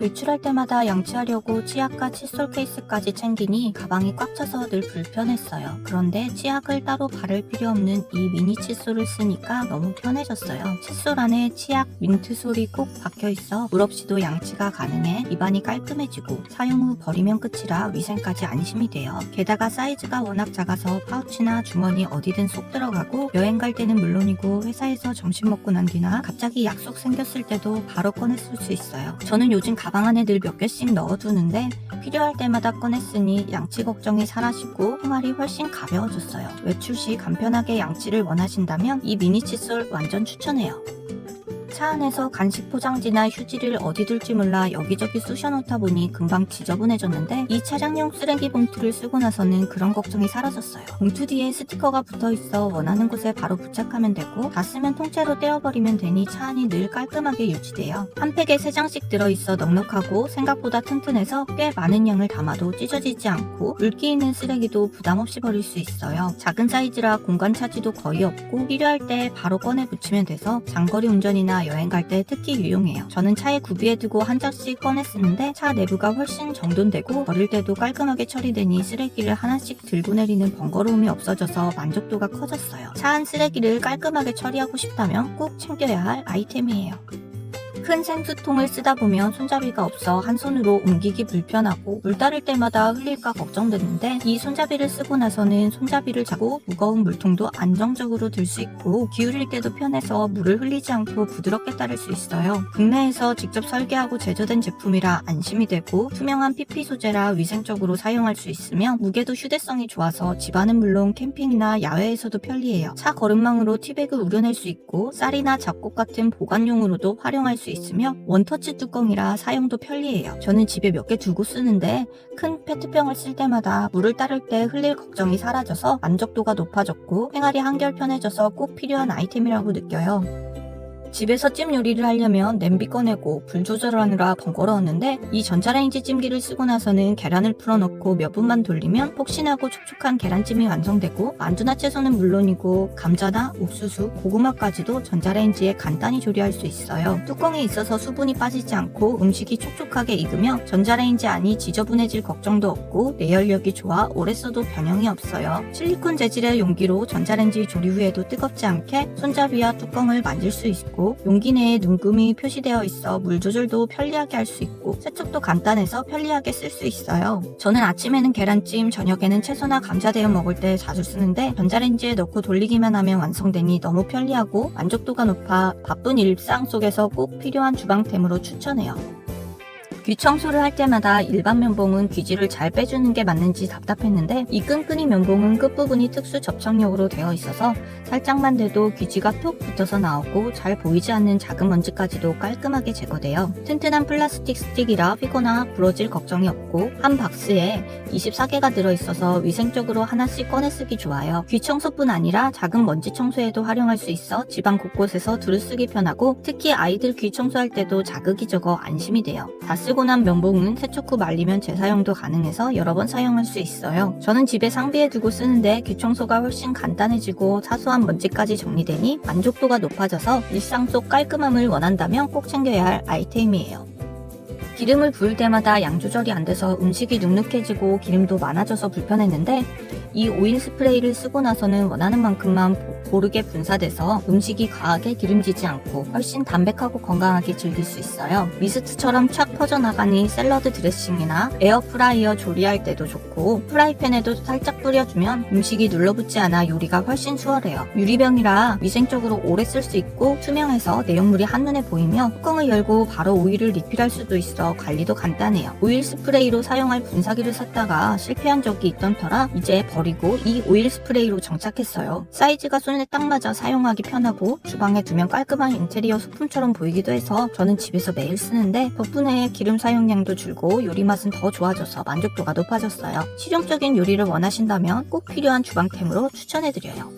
외출할 때마다 양치하려고 치약과 칫솔 케이스까지 챙기니 가방이 꽉 차서 늘 불편했어요. 그런데 치약을 따로 바를 필요 없는 이 미니 칫솔을 쓰니까 너무 편해졌어요. 칫솔 안에 치약 민트 솔이 꼭 박혀 있어 물 없이도 양치가 가능해 입안이 깔끔해지고 사용 후 버리면 끝이라 위생까지 안심이 돼요. 게다가 사이즈가 워낙 작아서 파우치나 주머니 어디든 쏙 들어가고 여행 갈 때는 물론이고 회사에서 점심 먹고 난 뒤나 갑자기 약속 생겼을 때도 바로 꺼내 쓸 수 있어요. 저는 요즘 가방 안에 늘 몇 개씩 넣어두는데 필요할 때마다 꺼내 쓰니 양치 걱정이 사라지고 생활이 훨씬 가벼워졌어요. 외출 시 간편하게 양치를 원하신다면 이 미니 칫솔 완전 추천해요. 차 안에서 간식 포장지나 휴지를 어디 둘지 몰라 여기저기 쑤셔놓다 보니 금방 지저분해졌는데 이 차량용 쓰레기 봉투를 쓰고 나서는 그런 걱정이 사라졌어요. 봉투 뒤에 스티커가 붙어있어 원하는 곳에 바로 부착하면 되고 다 쓰면 통째로 떼어버리면 되니 차 안이 늘 깔끔하게 유지돼요. 한 팩에 3장씩 들어있어 넉넉하고 생각보다 튼튼해서 꽤 많은 양을 담아도 찢어지지 않고 물기 있는 쓰레기도 부담없이 버릴 수 있어요. 작은 사이즈라 공간 차지도 거의 없고 필요할 때 바로 꺼내 붙이면 돼서 장거리 운전이나 여행 갈 때 특히 유용해요. 저는 차에 구비해 두고 한 장씩 꺼내 쓰는데 차 내부가 훨씬 정돈되고 버릴 때도 깔끔하게 처리되니 쓰레기를 하나씩 들고 내리는 번거로움이 없어져서 만족도가 커졌어요. 차 안 쓰레기를 깔끔하게 처리하고 싶다면 꼭 챙겨야 할 아이템이에요. 큰 생수통을 쓰다 보면 손잡이가 없어 한 손으로 옮기기 불편하고 물 따를 때마다 흘릴까 걱정됐는데 이 손잡이를 쓰고 나서는 손잡이를 잡고 무거운 물통도 안정적으로 들 수 있고 기울일 때도 편해서 물을 흘리지 않고 부드럽게 따를 수 있어요. 국내에서 직접 설계하고 제조된 제품이라 안심이 되고 투명한 PP 소재라 위생적으로 사용할 수 있으며 무게도 휴대성이 좋아서 집안은 물론 캠핑이나 야외에서도 편리해요. 차 거름망으로 티백을 우려낼 수 있고 쌀이나 잡곡 같은 보관용으로도 활용할 수 있으며 원터치 뚜껑이라 사용도 편리해요. 저는 집에 몇 개 두고 쓰는데 큰 페트병을 쓸 때마다 물을 따를 때 흘릴 걱정이 사라져서 만족도가 높아졌고 생활이 한결 편해져서 꼭 필요한 아이템이라고 느껴요. 집에서 찜 요리를 하려면 냄비 꺼내고 불 조절하느라 번거로웠는데 이 전자레인지 찜기를 쓰고 나서는 계란을 풀어넣고 몇 분만 돌리면 폭신하고 촉촉한 계란찜이 완성되고 만두나 채소는 물론이고 감자나 옥수수, 고구마까지도 전자레인지에 간단히 조리할 수 있어요. 뚜껑이 있어서 수분이 빠지지 않고 음식이 촉촉하게 익으며 전자레인지 안이 지저분해질 걱정도 없고 내열력이 좋아 오래 써도 변형이 없어요. 실리콘 재질의 용기로 전자레인지 조리 후에도 뜨겁지 않게 손잡이와 뚜껑을 만질 수 있고 용기 내에 눈금이 표시되어 있어 물 조절도 편리하게 할 수 있고 세척도 간단해서 편리하게 쓸 수 있어요. 저는 아침에는 계란찜, 저녁에는 채소나 감자 데워 먹을 때 자주 쓰는데 전자레인지에 넣고 돌리기만 하면 완성되니 너무 편리하고 만족도가 높아 바쁜 일상 속에서 꼭 필요한 주방템으로 추천해요. 귀 청소를 할 때마다 일반 면봉은 귀지를 잘 빼주는 게 맞는지 답답했는데 이 끈끈이 면봉은 끝부분이 특수 접착력으로 되어 있어서 살짝만 대도 귀지가 톡 붙어서 나오고 잘 보이지 않는 작은 먼지까지도 깔끔하게 제거돼요. 튼튼한 플라스틱 스틱이라 휘거나 부러질 걱정이 없고 한 박스에 24개가 들어있어서 위생적으로 하나씩 꺼내 쓰기 좋아요. 귀 청소뿐 아니라 작은 먼지 청소에도 활용할 수 있어 집안 곳곳에서 두루 쓰기 편하고 특히 아이들 귀 청소할 때도 자극이 적어 안심이 돼요. 다 쓰고 난 면봉은 세척 후 말리면 재사용도 가능해서 여러 번 사용할 수 있어요. 저는 집에 상비해 두고 쓰는데 귀 청소가 훨씬 간단해지고 사소한 먼지까지 정리되니 만족도가 높아져서 일상 속 깔끔함을 원한다면 꼭 챙겨야 할 아이템이에요. 기름을 부을 때마다 양 조절이 안 돼서 음식이 눅눅해지고 기름도 많아져서 불편했는데 이 오일 스프레이를 쓰고 나서는 원하는 만큼만 고르게 분사돼서 음식이 과하게 기름지지 않고 훨씬 담백하고 건강하게 즐길 수 있어요. 미스트처럼 촥 퍼져나가니 샐러드 드레싱이나 에어프라이어 조리할 때도 좋고 프라이팬에도 살짝 뿌려주면 음식이 눌러붙지 않아 요리가 훨씬 수월해요. 유리병이라 위생적으로 오래 쓸 수 있고 투명해서 내용물이 한눈에 보이며 뚜껑을 열고 바로 오일을 리필할 수도 있어 관리도 간단해요. 오일 스프레이로 사용할 분사기를 샀다가 실패한 적이 있던 터라 이제 버리고 이 오일 스프레이로 정착했어요. 사이즈가 손에 딱 맞아 사용하기 편하고 주방에 두면 깔끔한 인테리어 소품처럼 보이기도 해서 저는 집에서 매일 쓰는데 덕분에 기름 사용량도 줄고 요리 맛은 더 좋아져서 만족도가 높아졌어요. 실용적인 요리를 원하신다면 꼭 필요한 주방템으로 추천해드려요.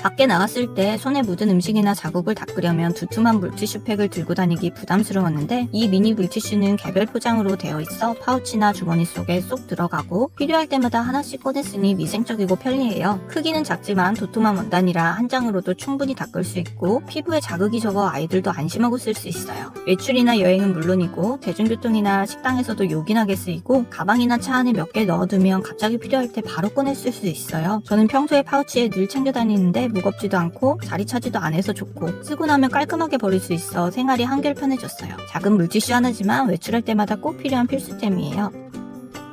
밖에 나갔을 때 손에 묻은 음식이나 자국을 닦으려면 두툼한 물티슈팩을 들고 다니기 부담스러웠는데 이 미니 물티슈는 개별 포장으로 되어 있어 파우치나 주머니 속에 쏙 들어가고 필요할 때마다 하나씩 꺼냈으니 위생적이고 편리해요. 크기는 작지만 도톰한 원단이라 한 장으로도 충분히 닦을 수 있고 피부에 자극이 적어 아이들도 안심하고 쓸 수 있어요. 외출이나 여행은 물론이고 대중교통이나 식당에서도 요긴하게 쓰이고 가방이나 차 안에 몇 개 넣어두면 갑자기 필요할 때 바로 꺼내 쓸 수 있어요. 저는 평소에 파우치에 늘 챙겨 다니는데 무겁지도 않고 자리 차지도 안 해서 좋고 쓰고 나면 깔끔하게 버릴 수 있어 생활이 한결 편해졌어요. 작은 물티슈 하나지만 외출할 때마다 꼭 필요한 필수템이에요.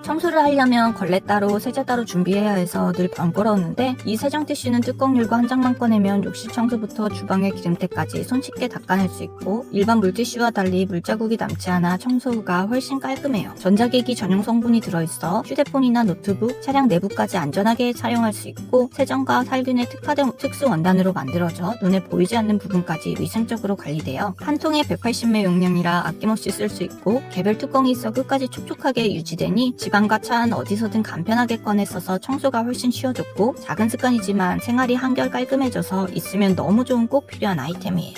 청소를 하려면 걸레 따로 세제 따로 준비해야 해서 늘 번거로웠는데 이 세정 티슈는 뚜껑 열고 한 장만 꺼내면 욕실 청소부터 주방의 기름때까지 손쉽게 닦아낼 수 있고 일반 물티슈와 달리 물자국이 남지 않아 청소 후가 훨씬 깔끔해요. 전자기기 전용 성분이 들어있어 휴대폰이나 노트북, 차량 내부까지 안전하게 사용할 수 있고 세정과 살균에 특화된 특수 원단으로 만들어져 눈에 보이지 않는 부분까지 위생적으로 관리돼요. 한 통에 180ml 용량이라 아낌없이 쓸 수 있고 개별 뚜껑이 있어 끝까지 촉촉하게 유지되니 집안과 차 안 어디서든 간편하게 꺼내 써서 청소가 훨씬 쉬워졌고 작은 습관이지만 생활이 한결 깔끔해져서 있으면 너무 좋은 꼭 필요한 아이템이에요.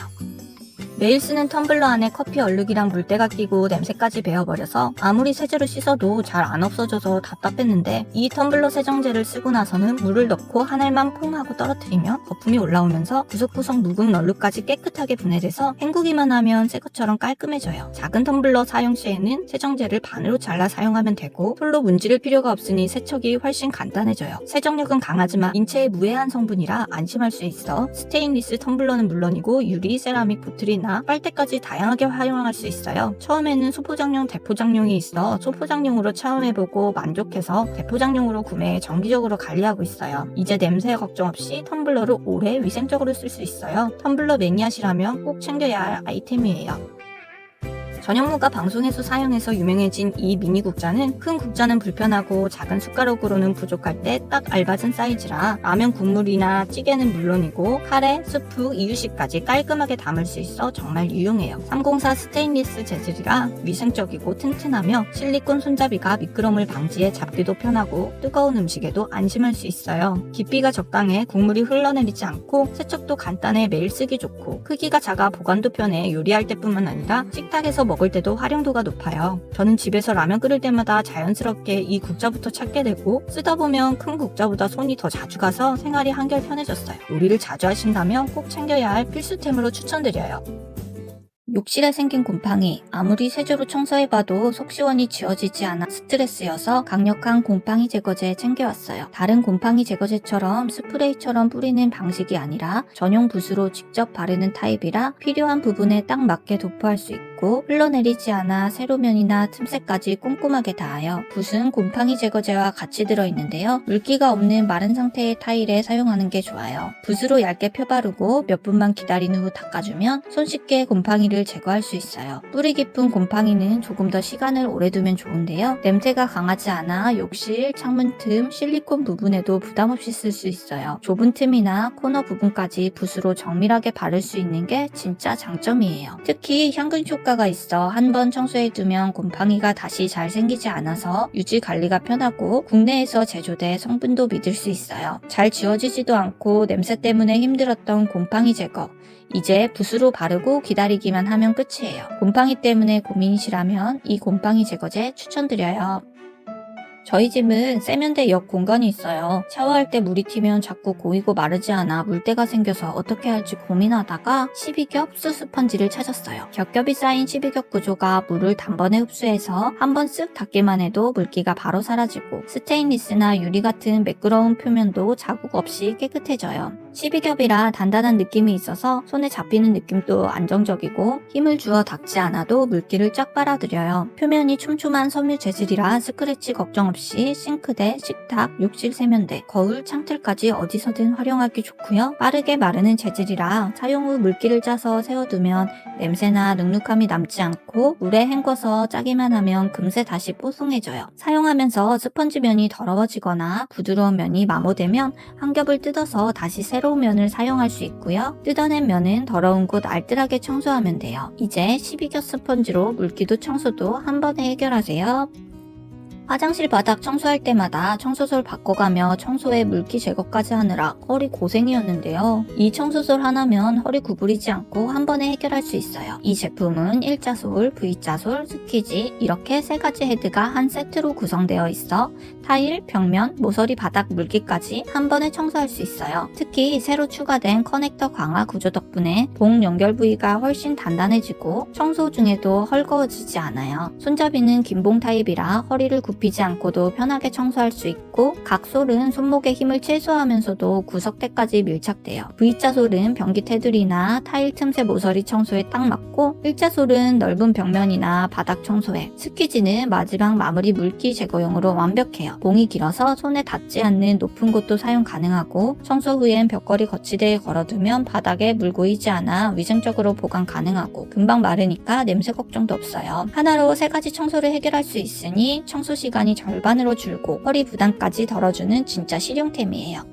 매일 쓰는 텀블러 안에 커피 얼룩이랑 물때가 끼고 냄새까지 배어버려서 아무리 세제로 씻어도 잘 안 없어져서 답답했는데 이 텀블러 세정제를 쓰고 나서는 물을 넣고 한 알만 퐁 하고 떨어뜨리면 거품이 올라오면서 구석구석 묵은 얼룩까지 깨끗하게 분해돼서 헹구기만 하면 새것처럼 깔끔해져요. 작은 텀블러 사용 시에는 세정제를 반으로 잘라 사용하면 되고 솔로 문지를 필요가 없으니 세척이 훨씬 간단해져요. 세정력은 강하지만 인체에 무해한 성분이라 안심할 수 있어 스테인리스 텀블러는 물론이고 유리, 세라믹 보틀이나 빨대까지 다양하게 활용할 수 있어요. 처음에는 소포장용, 대포장용이 있어 소포장용으로 체험해보고 만족해서 대포장용으로 구매해 정기적으로 관리하고 있어요. 이제 냄새 걱정 없이 텀블러를 오래 위생적으로 쓸 수 있어요. 텀블러 매니아시라면 꼭 챙겨야 할 아이템이에요. 전현무가 방송에서 사용해서 유명해진 이 미니 국자는 큰 국자는 불편하고 작은 숟가락으로는 부족할 때 딱 알맞은 사이즈라 라면 국물이나 찌개는 물론이고 카레, 스프, 이유식까지 깔끔하게 담을 수 있어 정말 유용해요. 304 스테인리스 재질이라 위생적이고 튼튼하며 실리콘 손잡이가 미끄럼을 방지해 잡기도 편하고 뜨거운 음식에도 안심할 수 있어요. 깊이가 적당해 국물이 흘러내리지 않고 세척도 간단해 매일 쓰기 좋고 크기가 작아 보관도 편해 요리할 때뿐만 아니라 식탁에서 먹을 때도 활용도가 높아요. 저는 집에서 라면 끓일 때마다 자연스럽게 이 국자부터 찾게 되고 쓰다 보면 큰 국자보다 손이 더 자주 가서 생활이 한결 편해졌어요. 요리를 자주 하신다면 꼭 챙겨야 할 필수템으로 추천드려요. 욕실에 생긴 곰팡이 아무리 세제로 청소해봐도 속 시원히 지워지지 않아 스트레스여서 강력한 곰팡이 제거제 챙겨왔어요. 다른 곰팡이 제거제처럼 스프레이처럼 뿌리는 방식이 아니라 전용 붓으로 직접 바르는 타입이라 필요한 부분에 딱 맞게 도포할 수 있고 흘러내리지 않아 세로면이나 틈새까지 꼼꼼하게 닿아요. 붓은 곰팡이 제거제와 같이 들어있는데요. 물기가 없는 마른 상태의 타일에 사용하는 게 좋아요. 붓으로 얇게 펴바르고 몇 분만 기다린 후 닦아주면 손쉽게 곰팡이를 제거할 수 있어요. 뿌리 깊은 곰팡이는 조금 더 시간을 오래 두면 좋은데요. 냄새가 강하지 않아 욕실, 창문 틈, 실리콘 부분에도 부담 없이 쓸 수 있어요. 좁은 틈이나 코너 부분까지 붓으로 정밀하게 바를 수 있는 게 진짜 장점이에요. 특히 향균 효과가 있어 한 번 청소해 두면 곰팡이가 다시 잘 생기지 않아서 유지 관리가 편하고 국내에서 제조돼 성분도 믿을 수 있어요. 잘 지워지지도 않고 냄새 때문에 힘들었던 곰팡이 제거 이제 붓으로 바르고 기다리기만 하면 끝이에요. 곰팡이 때문에 고민이시라면 이 곰팡이 제거제 추천드려요. 저희 집은 세면대 옆 공간이 있어요. 샤워할 때 물이 튀면 자꾸 고이고 마르지 않아 물때가 생겨서 어떻게 할지 고민하다가 12겹 수스펀지를 찾았어요. 겹겹이 쌓인 12겹 구조가 물을 단번에 흡수해서 한번 쓱 닦기만 해도 물기가 바로 사라지고 스테인리스나 유리 같은 매끄러운 표면도 자국 없이 깨끗해져요. 12겹이라 단단한 느낌이 있어서 손에 잡히는 느낌도 안정적이고 힘을 주어 닦지 않아도 물기를 쫙 빨아들여요. 표면이 촘촘한 섬유 재질이라 스크래치 걱정 없이 싱크대, 식탁, 욕실 세면대, 거울, 창틀까지 어디서든 활용하기 좋고요. 빠르게 마르는 재질이라 사용 후 물기를 짜서 세워두면 냄새나 눅눅함이 남지 않고 물에 헹궈서 짜기만 하면 금세 다시 뽀송해져요. 사용하면서 스펀지 면이 더러워지거나 부드러운 면이 마모되면 한 겹을 뜯어서 다시 새로운 면을 사용할 수 있고요. 뜯어낸 면은 더러운 곳 알뜰하게 청소하면 돼요. 이제 12겹 스펀지로 물기도 청소도 한 번에 해결하세요. 화장실 바닥 청소할 때마다 청소솔 바꿔가며 청소에 물기 제거까지 하느라 허리 고생이었는데요. 이 청소솔 하나면 허리 구부리지 않고 한 번에 해결할 수 있어요. 이 제품은 일자솔, V자솔, 스퀴지 이렇게 세 가지 헤드가 한 세트로 구성되어 있어 타일, 벽면, 모서리 바닥 물기까지 한 번에 청소할 수 있어요. 특히 새로 추가된 커넥터 강화 구조 덕분에 봉 연결 부위가 훨씬 단단해지고 청소 중에도 헐거워지지 않아요. 손잡이는 긴봉 타입이라 허리를 굽히지 않고도 편하게 청소할 수 있고 각 솔은 손목의 힘을 최소화하면서도 구석대까지 밀착돼요. V자 솔은 변기 테두리나 타일 틈새 모서리 청소에 딱 맞고 일자솔은 넓은 벽면이나 바닥 청소에, 스퀴지는 마지막 마무리 물기 제거용으로 완벽해요. 봉이 길어서 손에 닿지 않는 높은 곳도 사용 가능하고 청소 후엔 벽걸이 거치대에 걸어두면 바닥에 물 고이지 않아 위생적으로 보관 가능하고 금방 마르니까 냄새 걱정도 없어요. 하나로 세 가지 청소를 해결할 수 있으니 청소 시간이 절반으로 줄고 허리 부담까지 덜어주는 진짜 실용템이에요.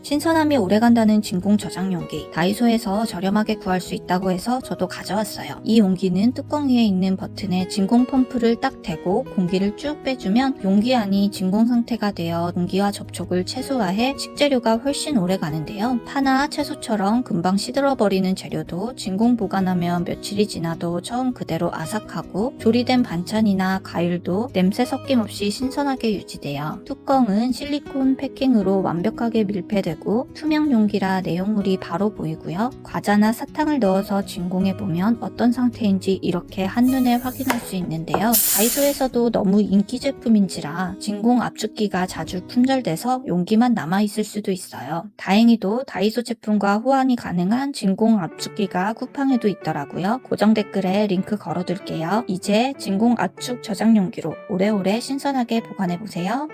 신선함이 오래간다는 진공 저장 용기, 다이소에서 저렴하게 구할 수 있다고 해서 저도 가져왔어요. 이 용기는 뚜껑 위에 있는 버튼에 진공 펌프를 딱 대고 공기를 쭉 빼주면 용기 안이 진공 상태가 되어 공기와 접촉을 최소화해 식재료가 훨씬 오래 가는데요. 파나 채소처럼 금방 시들어버리는 재료도 진공 보관하면 며칠이 지나도 처음 그대로 아삭하고 조리된 반찬이나 과일도 냄새 섞임 없이 신선하게 유지돼요. 뚜껑은 실리콘 패킹으로 완벽하게 밀폐되고 투명 용기라 내용물이 바로 보이고요. 과자나 사탕을 넣어서 진공해보면 어떤 상태인지 이렇게 한눈에 확인할 수 있는데요. 다이소에서도 너무 인기 제품인지라 진공 압축기가 자주 품절돼서 용기만 남아있을 수도 있어요. 다행히도 다이소 제품과 호환이 가능한 진공 압축기가 쿠팡에도 있더라고요. 고정 댓글에 링크 걸어둘게요. 이제 진공 압축 저장 용기로 오래오래 신선하게 보관해보세요.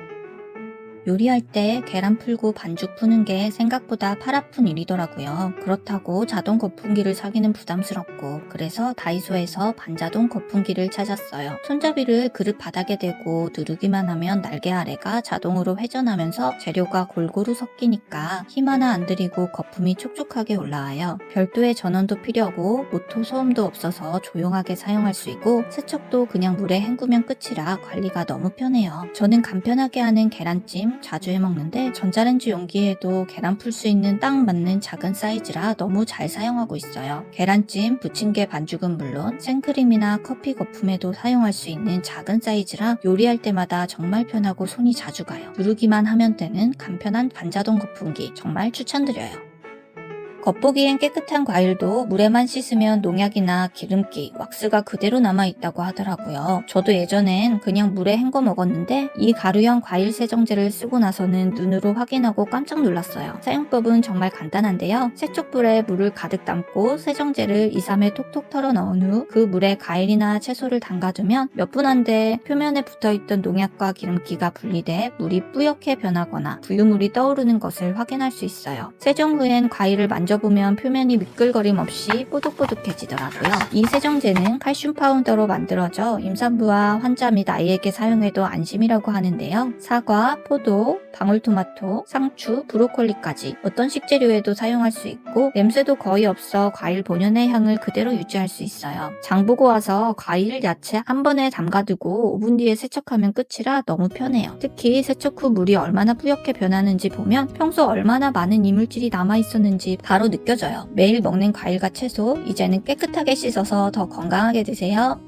요리할 때 계란 풀고 반죽 푸는 게 생각보다 팔 아픈 일이더라고요. 그렇다고 자동 거품기를 사기는 부담스럽고 그래서 다이소에서 반자동 거품기를 찾았어요. 손잡이를 그릇 바닥에 대고 누르기만 하면 날개 아래가 자동으로 회전하면서 재료가 골고루 섞이니까 힘 하나 안 들이고 거품이 촉촉하게 올라와요. 별도의 전원도 필요 없고 모터 소음도 없어서 조용하게 사용할 수 있고 세척도 그냥 물에 헹구면 끝이라 관리가 너무 편해요. 저는 간편하게 하는 계란찜 자주 해먹는데 전자레인지 용기에도 계란 풀 수 있는 딱 맞는 작은 사이즈라 너무 잘 사용하고 있어요. 계란찜, 부침개 반죽은 물론 생크림이나 커피 거품에도 사용할 수 있는 작은 사이즈라 요리할 때마다 정말 편하고 손이 자주 가요. 누르기만 하면 되는 간편한 반자동 거품기 정말 추천드려요. 겉보기엔 깨끗한 과일도 물에만 씻으면 농약이나 기름기, 왁스가 그대로 남아있다고 하더라고요. 저도 예전엔 그냥 물에 헹궈 먹었는데 이 가루형 과일 세정제를 쓰고 나서는 눈으로 확인하고 깜짝 놀랐어요. 사용법은 정말 간단한데요. 세척불에 물을 가득 담고 세정제를 2, 3회 톡톡 털어 넣은 후 그 물에 과일이나 채소를 담가두면 몇 분 안 돼 표면에 붙어있던 농약과 기름기가 분리돼 물이 뿌옇게 변하거나 부유물이 떠오르는 것을 확인할 수 있어요. 세정 후엔 과일을 만져보면 표면이 미끌거림 없이 뽀득뽀득해지더라고요. 이 세정제는 칼슘 파우더로 만들어져 임산부와 환자 및 아이에게 사용해도 안심이라고 하는데요. 사과, 포도, 방울토마토, 상추, 브로콜리까지 어떤 식재료에도 사용할 수 있고 냄새도 거의 없어 과일 본연의 향을 그대로 유지할 수 있어요. 장 보고 와서 과일, 야채 한 번에 담가두고 5분 뒤에 세척하면 끝이라 너무 편해요. 특히 세척 후 물이 얼마나 뿌옇게 변하는지 보면 평소 얼마나 많은 이물질이 남아있었는지 바로 느껴져요. 매일 먹는 과일과 채소 이제는 깨끗하게 씻어서 더 건강하게 드세요.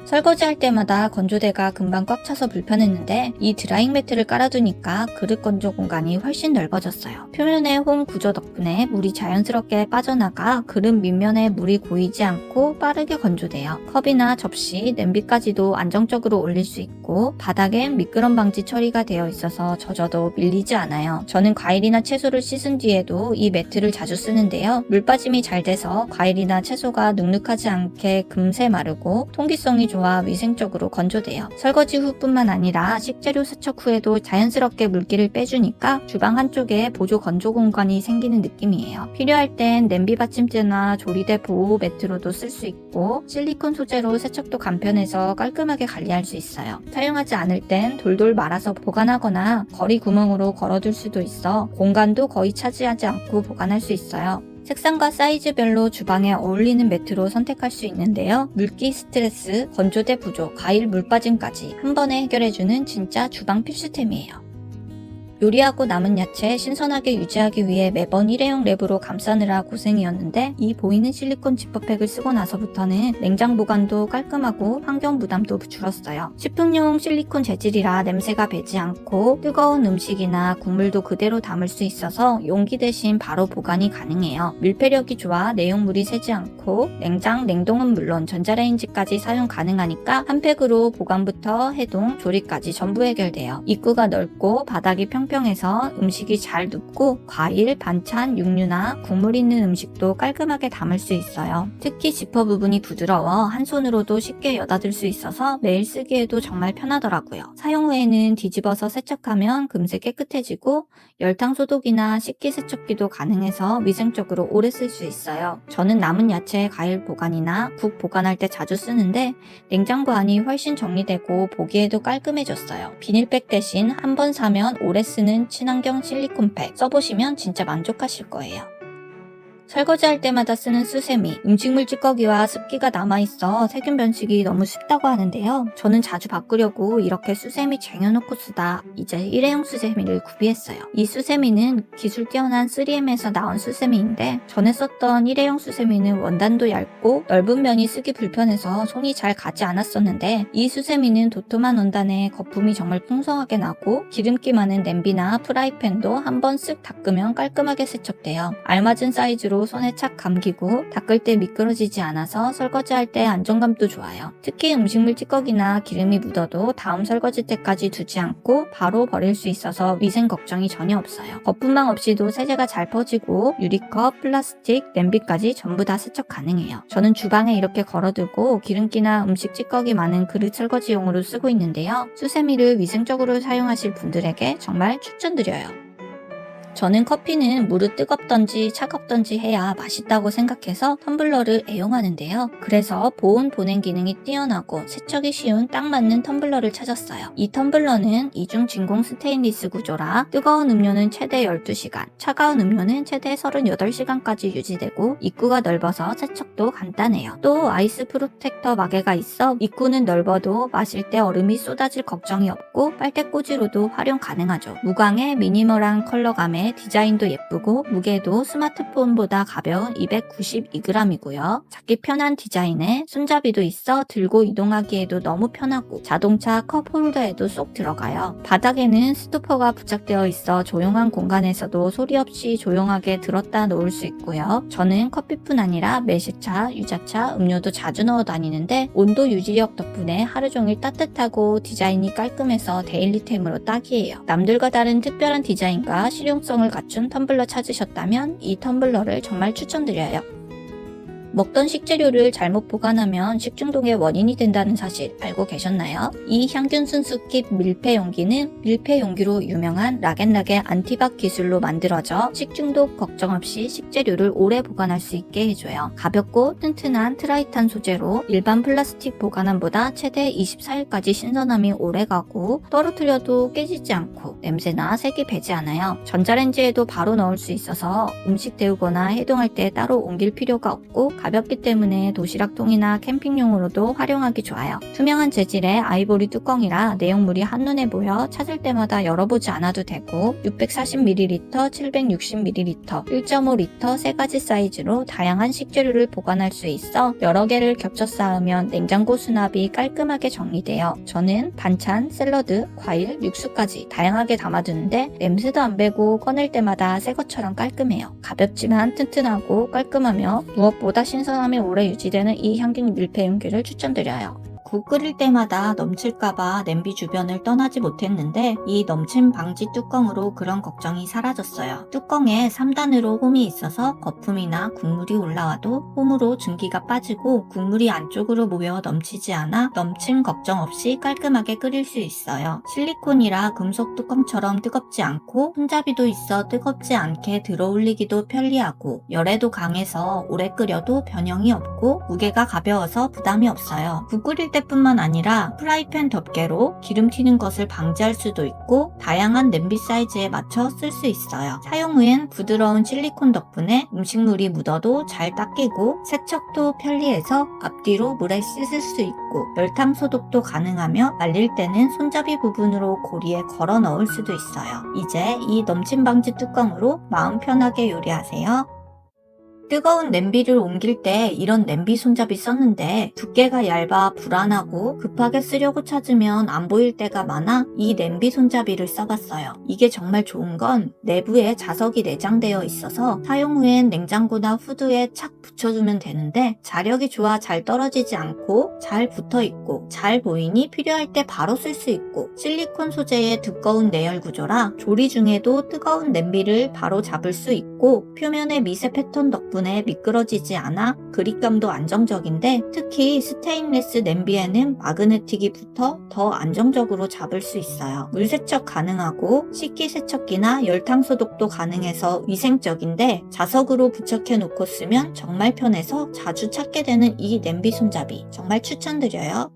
설거지할 때마다 건조대가 금방 꽉 차서 불편했는데 이 드라잉 매트를 깔아두니까 그릇 건조 공간이 훨씬 넓어졌어요. 표면의 홈 구조 덕분에 물이 자연스럽게 빠져나가 그릇 밑면에 물이 고이지 않고 빠르게 건조돼요. 컵이나 접시, 냄비까지도 안정적으로 올릴 수 있고 바닥엔 미끄럼 방지 처리가 되어 있어서 젖어도 밀리지 않아요. 저는 과일이나 채소를 씻은 뒤에도 이 매트를 자주 쓰는데요. 물 빠짐이 잘 돼서 과일이나 채소가 눅눅하지 않게 금세 마르고 통기성이 좋아 위생적으로 건조돼요. 설거지 후뿐만 아니라 식재료 세척 후에도 자연스럽게 물기를 빼주니까 주방 한쪽에 보조 건조 공간이 생기는 느낌이에요. 필요할 땐 냄비 받침대나 조리대 보호 매트로도 쓸 수 있고 실리콘 소재로 세척도 간편해서 깔끔하게 관리할 수 있어요. 사용하지 않을 땐 돌돌 말아서 보관하거나 거리 구멍으로 걸어둘 수도 있어 공간도 거의 차지하지 않고 보관할 수 있어요. 색상과 사이즈별로 주방에 어울리는 매트로 선택할 수 있는데요. 물기 스트레스, 건조대 부족, 과일 물 빠짐까지 한 번에 해결해주는 진짜 주방 필수템이에요. 요리하고 남은 야채 신선하게 유지하기 위해 매번 일회용 랩으로 감싸느라 고생이었는데 이 보이는 실리콘 지퍼백을 쓰고 나서부터는 냉장 보관도 깔끔하고 환경 부담도 줄었어요. 식품용 실리콘 재질이라 냄새가 배지 않고 뜨거운 음식이나 국물도 그대로 담을 수 있어서 용기 대신 바로 보관이 가능해요. 밀폐력이 좋아 내용물이 새지 않고 냉장, 냉동은 물론 전자레인지까지 사용 가능하니까 한 팩으로 보관부터 해동, 조리까지 전부 해결돼요. 입구가 넓고 바닥이 평평해서 음식이 잘 눕고 과일, 반찬, 육류나 국물 있는 음식도 깔끔하게 담을 수 있어요. 특히 지퍼 부분이 부드러워 한 손으로도 쉽게 여닫을 수 있어서 매일 쓰기에도 정말 편하더라고요. 사용 후에는 뒤집어서 세척하면 금세 깨끗해지고 열탕 소독이나 식기세척기도 가능해서 위생적으로 오래 쓸 수 있어요. 저는 남은 야채, 과일 보관이나 국 보관할 때 자주 쓰는데 냉장고 안이 훨씬 정리되고 보기에도 깔끔해졌어요. 비닐백 대신 한 번 사면 오래 쓰는 친환경 실리콘팩 써보시면 진짜 만족하실 거예요. 설거지할 때마다 쓰는 수세미, 음식물 찌꺼기와 습기가 남아있어 세균 변식이 너무 쉽다고 하는데요. 저는 자주 바꾸려고 이렇게 수세미 쟁여놓고 쓰다 이제 일회용 수세미를 구비했어요. 이 수세미는 기술 뛰어난 3M에서 나온 수세미인데 전에 썼던 일회용 수세미는 원단도 얇고 넓은 면이 쓰기 불편해서 손이 잘 가지 않았었는데 이 수세미는 도톰한 원단에 거품이 정말 풍성하게 나고 기름기 많은 냄비나 프라이팬도 한번 쓱 닦으면 깔끔하게 세척돼요. 알맞은 사이즈로 손에 착 감기고 닦을 때 미끄러지지 않아서 설거지할 때 안정감도 좋아요. 특히 음식물 찌꺼기나 기름이 묻어도 다음 설거지 때까지 두지 않고 바로 버릴 수 있어서 위생 걱정이 전혀 없어요. 거품망 없이도 세제가 잘 퍼지고 유리컵, 플라스틱, 냄비까지 전부 다 세척 가능해요. 저는 주방에 이렇게 걸어두고 기름기나 음식 찌꺼기 많은 그릇 설거지용으로 쓰고 있는데요. 수세미를 위생적으로 사용하실 분들에게 정말 추천드려요. 저는 커피는 물이 뜨겁던지 차갑던지 해야 맛있다고 생각해서 텀블러를 애용하는데요. 그래서 보온 보냉 기능이 뛰어나고 세척이 쉬운 딱 맞는 텀블러를 찾았어요. 이 텀블러는 이중 진공 스테인리스 구조라 뜨거운 음료는 최대 12시간, 차가운 음료는 최대 38시간까지 유지되고 입구가 넓어서 세척도 간단해요. 또 아이스 프로텍터 마개가 있어 입구는 넓어도 마실 때 얼음이 쏟아질 걱정이 없고 빨대꽂이로도 활용 가능하죠. 무광의 미니멀한 컬러감에 디자인도 예쁘고 무게도 스마트폰보다 가벼운 292g이고요. 잡기 편한 디자인에 손잡이도 있어 들고 이동하기에도 너무 편하고 자동차 컵 홀더에도 쏙 들어가요. 바닥에는 스토퍼가 부착되어 있어 조용한 공간에서도 소리 없이 조용하게 들었다 놓을 수 있고요. 저는 커피뿐 아니라 매실차, 유자차, 음료도 자주 넣어 다니는데 온도 유지력 덕분에 하루 종일 따뜻하고 디자인이 깔끔해서 데일리템으로 딱이에요. 남들과 다른 특별한 디자인과 실용성을 갖춘 텀블러 찾으셨다면 이 텀블러를 정말 추천드려요. 먹던 식재료를 잘못 보관하면 식중독의 원인이 된다는 사실 알고 계셨나요? 이 향균 순수킵 밀폐 용기는 밀폐 용기로 유명한 락앤락의 안티박 기술로 만들어져 식중독 걱정 없이 식재료를 오래 보관할 수 있게 해줘요. 가볍고 튼튼한 트라이탄 소재로 일반 플라스틱 보관함보다 최대 24일까지 신선함이 오래가고 떨어뜨려도 깨지지 않고 냄새나 색이 배지 않아요. 전자레인지에도 바로 넣을 수 있어서 음식 데우거나 해동할 때 따로 옮길 필요가 없고 가볍기 때문에 도시락통이나 캠핑용으로도 활용하기 좋아요. 투명한 재질의 아이보리 뚜껑이라 내용물이 한눈에 보여 찾을 때마다 열어보지 않아도 되고 640ml, 760ml, 1.5L 세 가지 사이즈로 다양한 식재료를 보관할 수 있어 여러 개를 겹쳐 쌓으면 냉장고 수납이 깔끔하게 정리돼요. 저는 반찬, 샐러드, 과일, 육수까지 다양하게 담아두는데 냄새도 안 배고 꺼낼 때마다 새 것처럼 깔끔해요. 가볍지만 튼튼하고 깔끔하며 무엇보다 신선함이 오래 유지되는 이 향균 밀폐 용기를 추천드려요. 국 끓일 때마다 넘칠까봐 냄비 주변을 떠나지 못했는데 이 넘침 방지 뚜껑으로 그런 걱정이 사라졌어요. 뚜껑에 3단으로 홈이 있어서 거품이나 국물이 올라와도 홈으로 증기가 빠지고 국물이 안쪽으로 모여 넘치지 않아 넘침 걱정 없이 깔끔하게 끓일 수 있어요. 실리콘이라 금속 뚜껑처럼 뜨겁지 않고 손잡이도 있어 뜨겁지 않게 들어올리기도 편리하고 열에도 강해서 오래 끓여도 변형이 없고 무게가 가벼워서 부담이 없어요. 국 끓일 때 덮개뿐만 아니라 프라이팬 덮개로 기름 튀는 것을 방지할 수도 있고 다양한 냄비 사이즈에 맞춰 쓸 수 있어요. 사용 후엔 부드러운 실리콘 덕분에 음식물이 묻어도 잘 닦이고 세척도 편리해서 앞뒤로 물에 씻을 수 있고 열탕 소독도 가능하며 말릴 때는 손잡이 부분으로 고리에 걸어 넣을 수도 있어요. 이제 이 넘침 방지 뚜껑으로 마음 편하게 요리하세요. 뜨거운 냄비를 옮길 때 이런 냄비 손잡이 썼는데 두께가 얇아 불안하고 급하게 쓰려고 찾으면 안 보일 때가 많아 이 냄비 손잡이를 써봤어요. 이게 정말 좋은 건 내부에 자석이 내장되어 있어서 사용 후엔 냉장고나 후드에 착 붙여주면 되는데 자력이 좋아 잘 떨어지지 않고 잘 붙어있고 잘 보이니 필요할 때 바로 쓸 수 있고 실리콘 소재의 두꺼운 내열 구조라 조리 중에도 뜨거운 냄비를 바로 잡을 수 있고 표면의 미세 패턴 덕분에 미끄러지지 않아 그립감도 안정적인데 특히 스테인리스 냄비에는 마그네틱이 붙어 더 안정적으로 잡을 수 있어요. 물세척 가능하고 식기세척기나 열탕 소독도 가능해서 위생적인데 자석으로 부착해 놓고 쓰면 정말 편해서 자주 찾게 되는 이 냄비 손잡이 정말 추천드려요.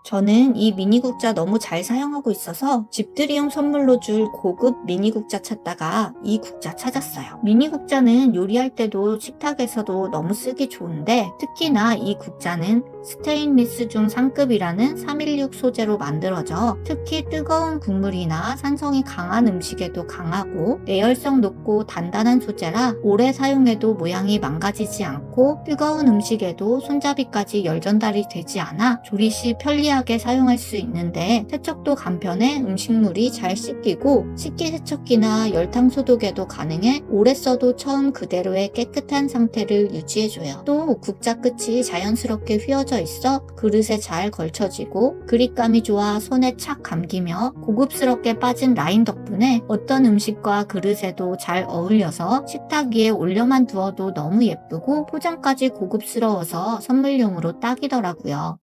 저는 이 미니국자 너무 잘 사용하고 있어서 집들이용 선물로 줄 고급 미니국자 찾다가 이 국자 찾았어요. 미니국자는 요리할 때도 식탁에서도 너무 쓰기 좋은데 특히나 이 국자는 스테인리스 중 상급이라는 316 소재로 만들어져 특히 뜨거운 국물이나 산성이 강한 음식에도 강하고 내열성 높고 단단한 소재라 오래 사용해도 모양이 망가지지 않고 뜨거운 음식에도 손잡이까지 열 전달이 되지 않아 조리 시 편리하게 사용할 수 있는데 세척도 간편해 음식물이 잘 씻기고 식기세척기나 열탕 소독에도 가능해 오래 써도 처음 그대로의 깨끗한 상태를 유지해줘요. 또 국자 끝이 자연스럽게 휘어져 있어 그릇에 잘 걸쳐지고 그립감이 좋아 손에 착 감기며 고급스럽게 빠진 라인 덕분에 어떤 음식과 그릇에도 잘 어울려서 식탁 위에 올려만 두어도 너무 예쁘고 포장까지 고급스러워서 선물용으로 딱이더라고요.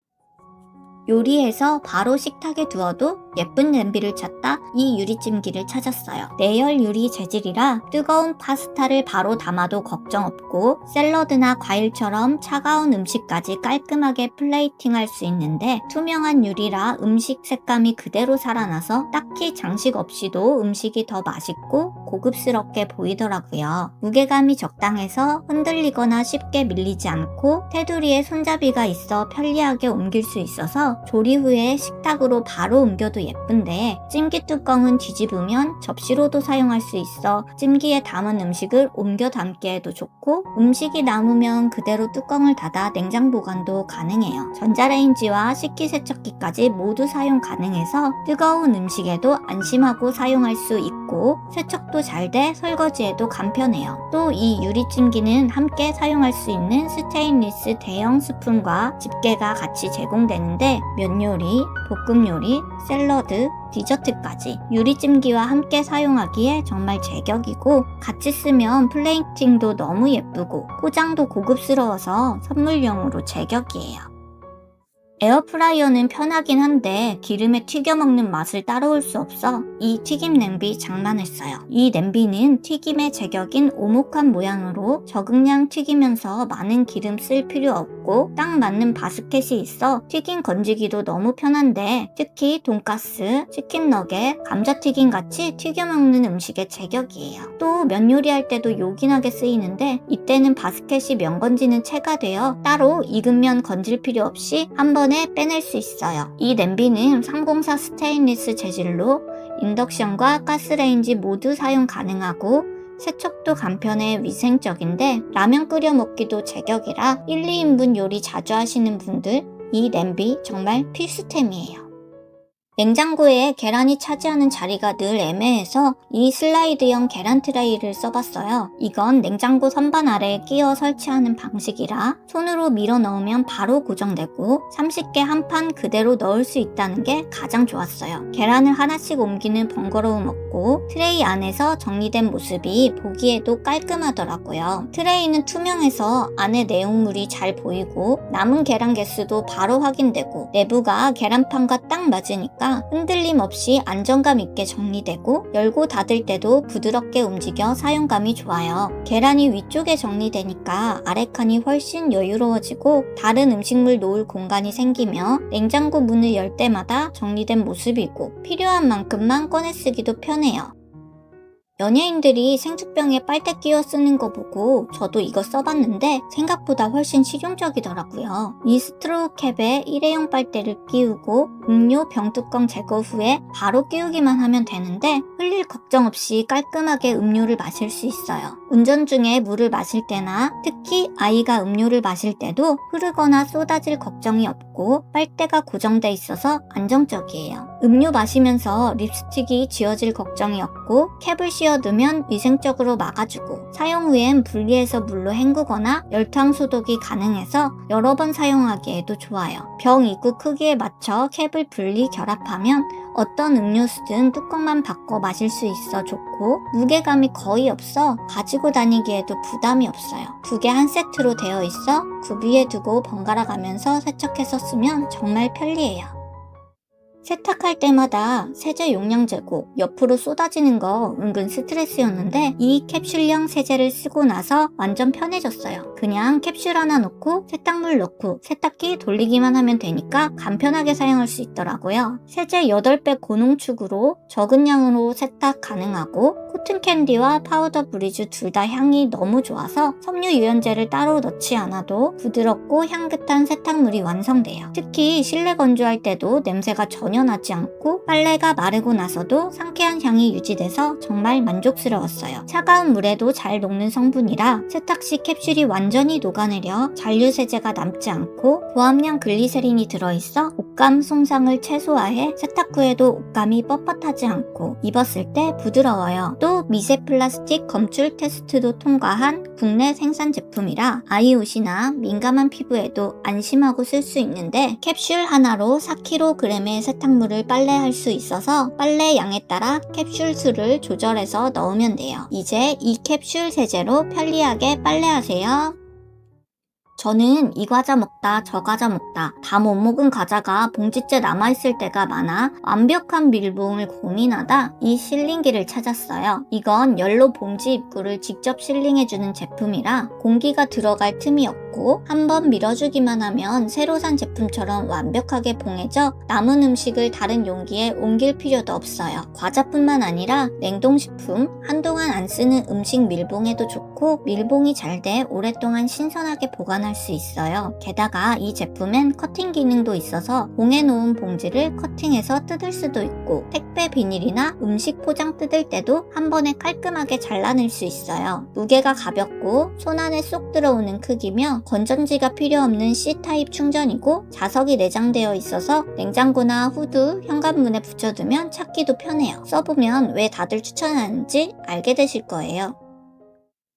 요리해서 바로 식탁에 두어도 예쁜 냄비를 찾다 이 유리찜기를 찾았어요. 내열 유리 재질이라 뜨거운 파스타를 바로 담아도 걱정 없고 샐러드나 과일처럼 차가운 음식까지 깔끔하게 플레이팅할 수 있는데 투명한 유리라 음식 색감이 그대로 살아나서 딱히 장식 없이도 음식이 더 맛있고 고급스럽게 보이더라고요. 무게감이 적당해서 흔들리거나 쉽게 밀리지 않고 테두리에 손잡이가 있어 편리하게 옮길 수 있어서 조리 후에 식탁으로 바로 옮겨도 예쁜데 찜기 뚜껑은 뒤집으면 접시로도 사용할 수 있어 찜기에 담은 음식을 옮겨 담기에도 좋고 음식이 남으면 그대로 뚜껑을 닫아 냉장 보관도 가능해요. 전자레인지와 식기세척기까지 모두 사용 가능해서 뜨거운 음식에도 안심하고 사용할 수 있고 세척도 잘 돼 설거지에도 간편해요. 또 이 유리찜기는 함께 사용할 수 있는 스테인리스 대형 스푼과 집게가 같이 제공되는데 면 요리, 볶음 요리, 샐러드, 디저트까지 유리찜기와 함께 사용하기에 정말 제격이고 같이 쓰면 플레이팅도 너무 예쁘고 포장도 고급스러워서 선물용으로 제격이에요. 에어프라이어는 편하긴 한데 기름에 튀겨 먹는 맛을 따라올 수 없어 이 튀김 냄비 장만했어요. 이 냄비는 튀김의 제격인 오목한 모양으로 적응량 튀기면서 많은 기름 쓸 필요 없고 딱 맞는 바스켓이 있어 튀김 건지기도 너무 편한데 특히 돈가스, 치킨 너겟, 감자튀김 같이 튀겨 먹는 음식의 제격이에요. 또 면 요리할 때도 요긴하게 쓰이는데 이때는 바스켓이 면 건지는 체가 되어 따로 익은 면 건질 필요 없이 한 번에 빼낼 수 있어요. 이 냄비는 304 스테인리스 재질로 인덕션과 가스레인지 모두 사용 가능하고 세척도 간편해 위생적인데 라면 끓여 먹기도 제격이라 1, 2인분 요리 자주 하시는 분들 이 냄비 정말 필수템이에요. 냉장고에 계란이 차지하는 자리가 늘 애매해서 이 슬라이드형 계란 트레이를 써봤어요. 이건 냉장고 선반 아래에 끼워 설치하는 방식이라 손으로 밀어 넣으면 바로 고정되고 30개 한 판 그대로 넣을 수 있다는 게 가장 좋았어요. 계란을 하나씩 옮기는 번거로움 없고 트레이 안에서 정리된 모습이 보기에도 깔끔하더라고요. 트레이는 투명해서 안에 내용물이 잘 보이고 남은 계란 개수도 바로 확인되고 내부가 계란판과 딱 맞으니까 세제가 흔들림 없이 안정감 있게 정리되고 열고 닫을 때도 부드럽게 움직여 사용감이 좋아요. 계란이 위쪽에 정리되니까 아래 칸이 훨씬 여유로워지고 다른 음식물 놓을 공간이 생기며 냉장고 문을 열 때마다 정리된 모습이고 필요한 만큼만 꺼내 쓰기도 편해요. 연예인들이 생수병에 빨대 끼워 쓰는 거 보고 저도 이거 써봤는데 생각보다 훨씬 실용적이더라고요. 이 스트로우 캡에 일회용 빨대를 끼우고 음료 병뚜껑 제거 후에 바로 끼우기만 하면 되는데 흘릴 걱정 없이 깔끔하게 음료를 마실 수 있어요. 운전 중에 물을 마실 때나 특히 아이가 음료를 마실 때도 흐르거나 쏟아질 걱정이 없고 빨대가 고정돼 있어서 안정적이에요. 음료 마시면서 립스틱이 지워질 걱정이 없고 캡을 씌워두면 위생적으로 막아주고 사용 후엔 분리해서 물로 헹구거나 열탕 소독이 가능해서 여러 번 사용하기에도 좋아요. 병 입구 크기에 맞춰 캡을 분리 결합하면 어떤 음료수든 뚜껑만 바꿔 마실 수 있어 좋고 무게감이 거의 없어 가지고 다니기에도 부담이 없어요. 두 개 한 세트로 되어 있어 구비해 두고 번갈아 가면서 세척해서 쓰면 정말 편리해요. 세탁할 때마다 세제 용량 재고 옆으로 쏟아지는 거 은근 스트레스였는데 이 캡슐형 세제를 쓰고 나서 완전 편해졌어요. 그냥 캡슐 하나 넣고 세탁물 넣고 세탁기 돌리기만 하면 되니까 간편하게 사용할 수 있더라고요. 세제 8배 고농축으로 적은 양으로 세탁 가능하고 코튼 캔디와 파우더 브리즈 둘 다 향이 너무 좋아서 섬유 유연제를 따로 넣지 않아도 부드럽고 향긋한 세탁물이 완성돼요. 특히 실내 건조할 때도 냄새가 전혀 나지 않고 빨래가 마르고 나서도 상쾌한 향이 유지돼서 정말 만족스러웠어요. 차가운 물에도 잘 녹는 성분이라 세탁 시 캡슐이 완전히 녹아내려 잔류세제가 남지 않고 고함량 글리세린이 들어있어 옷감 손상을 최소화해 세탁 후에도 옷감이 뻣뻣하지 않고 입었을 때 부드러워요. 또 미세 플라스틱 검출 테스트도 통과한 국내 생산 제품이라 아이 옷이나 민감한 피부에도 안심하고 쓸 수 있는데 캡슐 하나로 4kg의 세탁물을 빨래할 수 있어서 빨래 양에 따라 캡슐 수를 조절해서 넣으면 돼요. 이제 이 캡슐 세제로 편리하게 빨래하세요. 저는 이 과자 먹다 저 과자 먹다 다 못 먹은 과자가 봉지째 남아있을 때가 많아 완벽한 밀봉을 고민하다 이 실링기를 찾았어요. 이건 열로 봉지 입구를 직접 실링해주는 제품이라 공기가 들어갈 틈이 없고 한번 밀어주기만 하면 새로 산 제품처럼 완벽하게 봉해져 남은 음식을 다른 용기에 옮길 필요도 없어요. 과자뿐만 아니라 냉동식품, 한동안 안 쓰는 음식 밀봉에도 좋고 밀봉이 잘 돼 오랫동안 신선하게 보관할 수 있어요. 게다가 이 제품엔 커팅 기능도 있어서 봉해놓은 봉지를 커팅해서 뜯을 수도 있고 택배 비닐이나 음식 포장 뜯을 때도 한 번에 깔끔하게 잘라낼 수 있어요. 무게가 가볍고 손 안에 쏙 들어오는 크기며 건전지가 필요 없는 C타입 충전이고 자석이 내장되어 있어서 냉장고나 후드, 현관문에 붙여두면 찾기도 편해요. 써보면 왜 다들 추천하는지 알게 되실 거예요.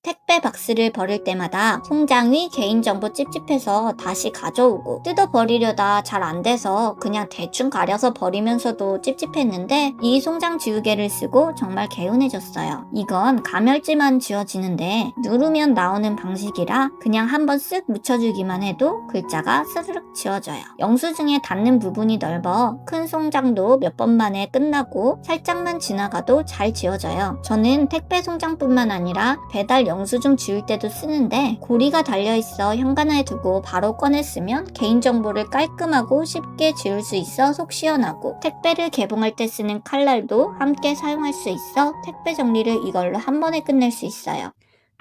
택배 박스를 버릴 때마다 송장이 개인정보 찝찝해서 다시 가져오고 뜯어버리려다 잘 안돼서 그냥 대충 가려서 버리면서도 찝찝했는데 이 송장 지우개를 쓰고 정말 개운해졌어요. 이건 가멸지만 지워지는데 누르면 나오는 방식이라 그냥 한번 쓱 묻혀주기만 해도 글자가 스르륵 지워져요. 영수증에 닿는 부분이 넓어 큰 송장도 몇 번 만에 끝나고 살짝만 지나가도 잘 지워져요. 저는 택배 송장뿐만 아니라 배달 영수증 지울 때도 쓰는데 고리가 달려있어 현관에 두고 바로 꺼내 쓰면 개인정보를 깔끔하고 쉽게 지울 수 있어 속 시원하고 택배를 개봉할 때 쓰는 칼날도 함께 사용할 수 있어 택배 정리를 이걸로 한 번에 끝낼 수 있어요.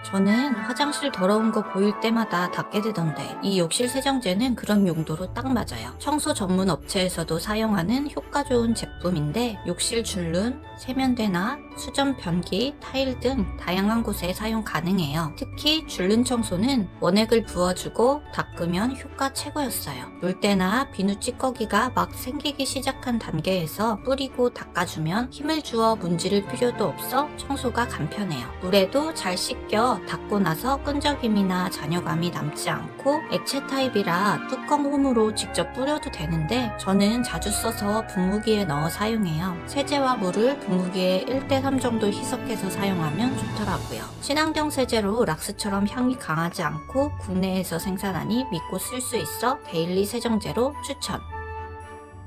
저는 화장실 더러운 거 보일 때마다 닦게 되던데 이 욕실 세정제는 그런 용도로 딱 맞아요. 청소 전문 업체에서도 사용하는 효과 좋은 제품인데 욕실 줄눈, 세면대나 수전 변기, 타일 등 다양한 곳에 사용 가능해요. 특히 줄눈 청소는 원액을 부어주고 닦으면 효과 최고였어요. 물때나 비누 찌꺼기가 막 생기기 시작한 단계에서 뿌리고 닦아주면 힘을 주어 문지를 필요도 없어 청소가 간편해요. 물에도 잘 씻겨 닦고 나서 끈적임이나 잔여감이 남지 않고 액체 타입이라 뚜껑 홈으로 직접 뿌려도 되는데 저는 자주 써서 분무기에 넣어 사용해요. 세제와 물을 분무기에 1:3 정도 희석해서 사용하면 좋더라고요. 친환경 세제로 락스처럼 향이 강하지 않고 국내에서 생산하니 믿고 쓸 수 있어 데일리 세정제로 추천!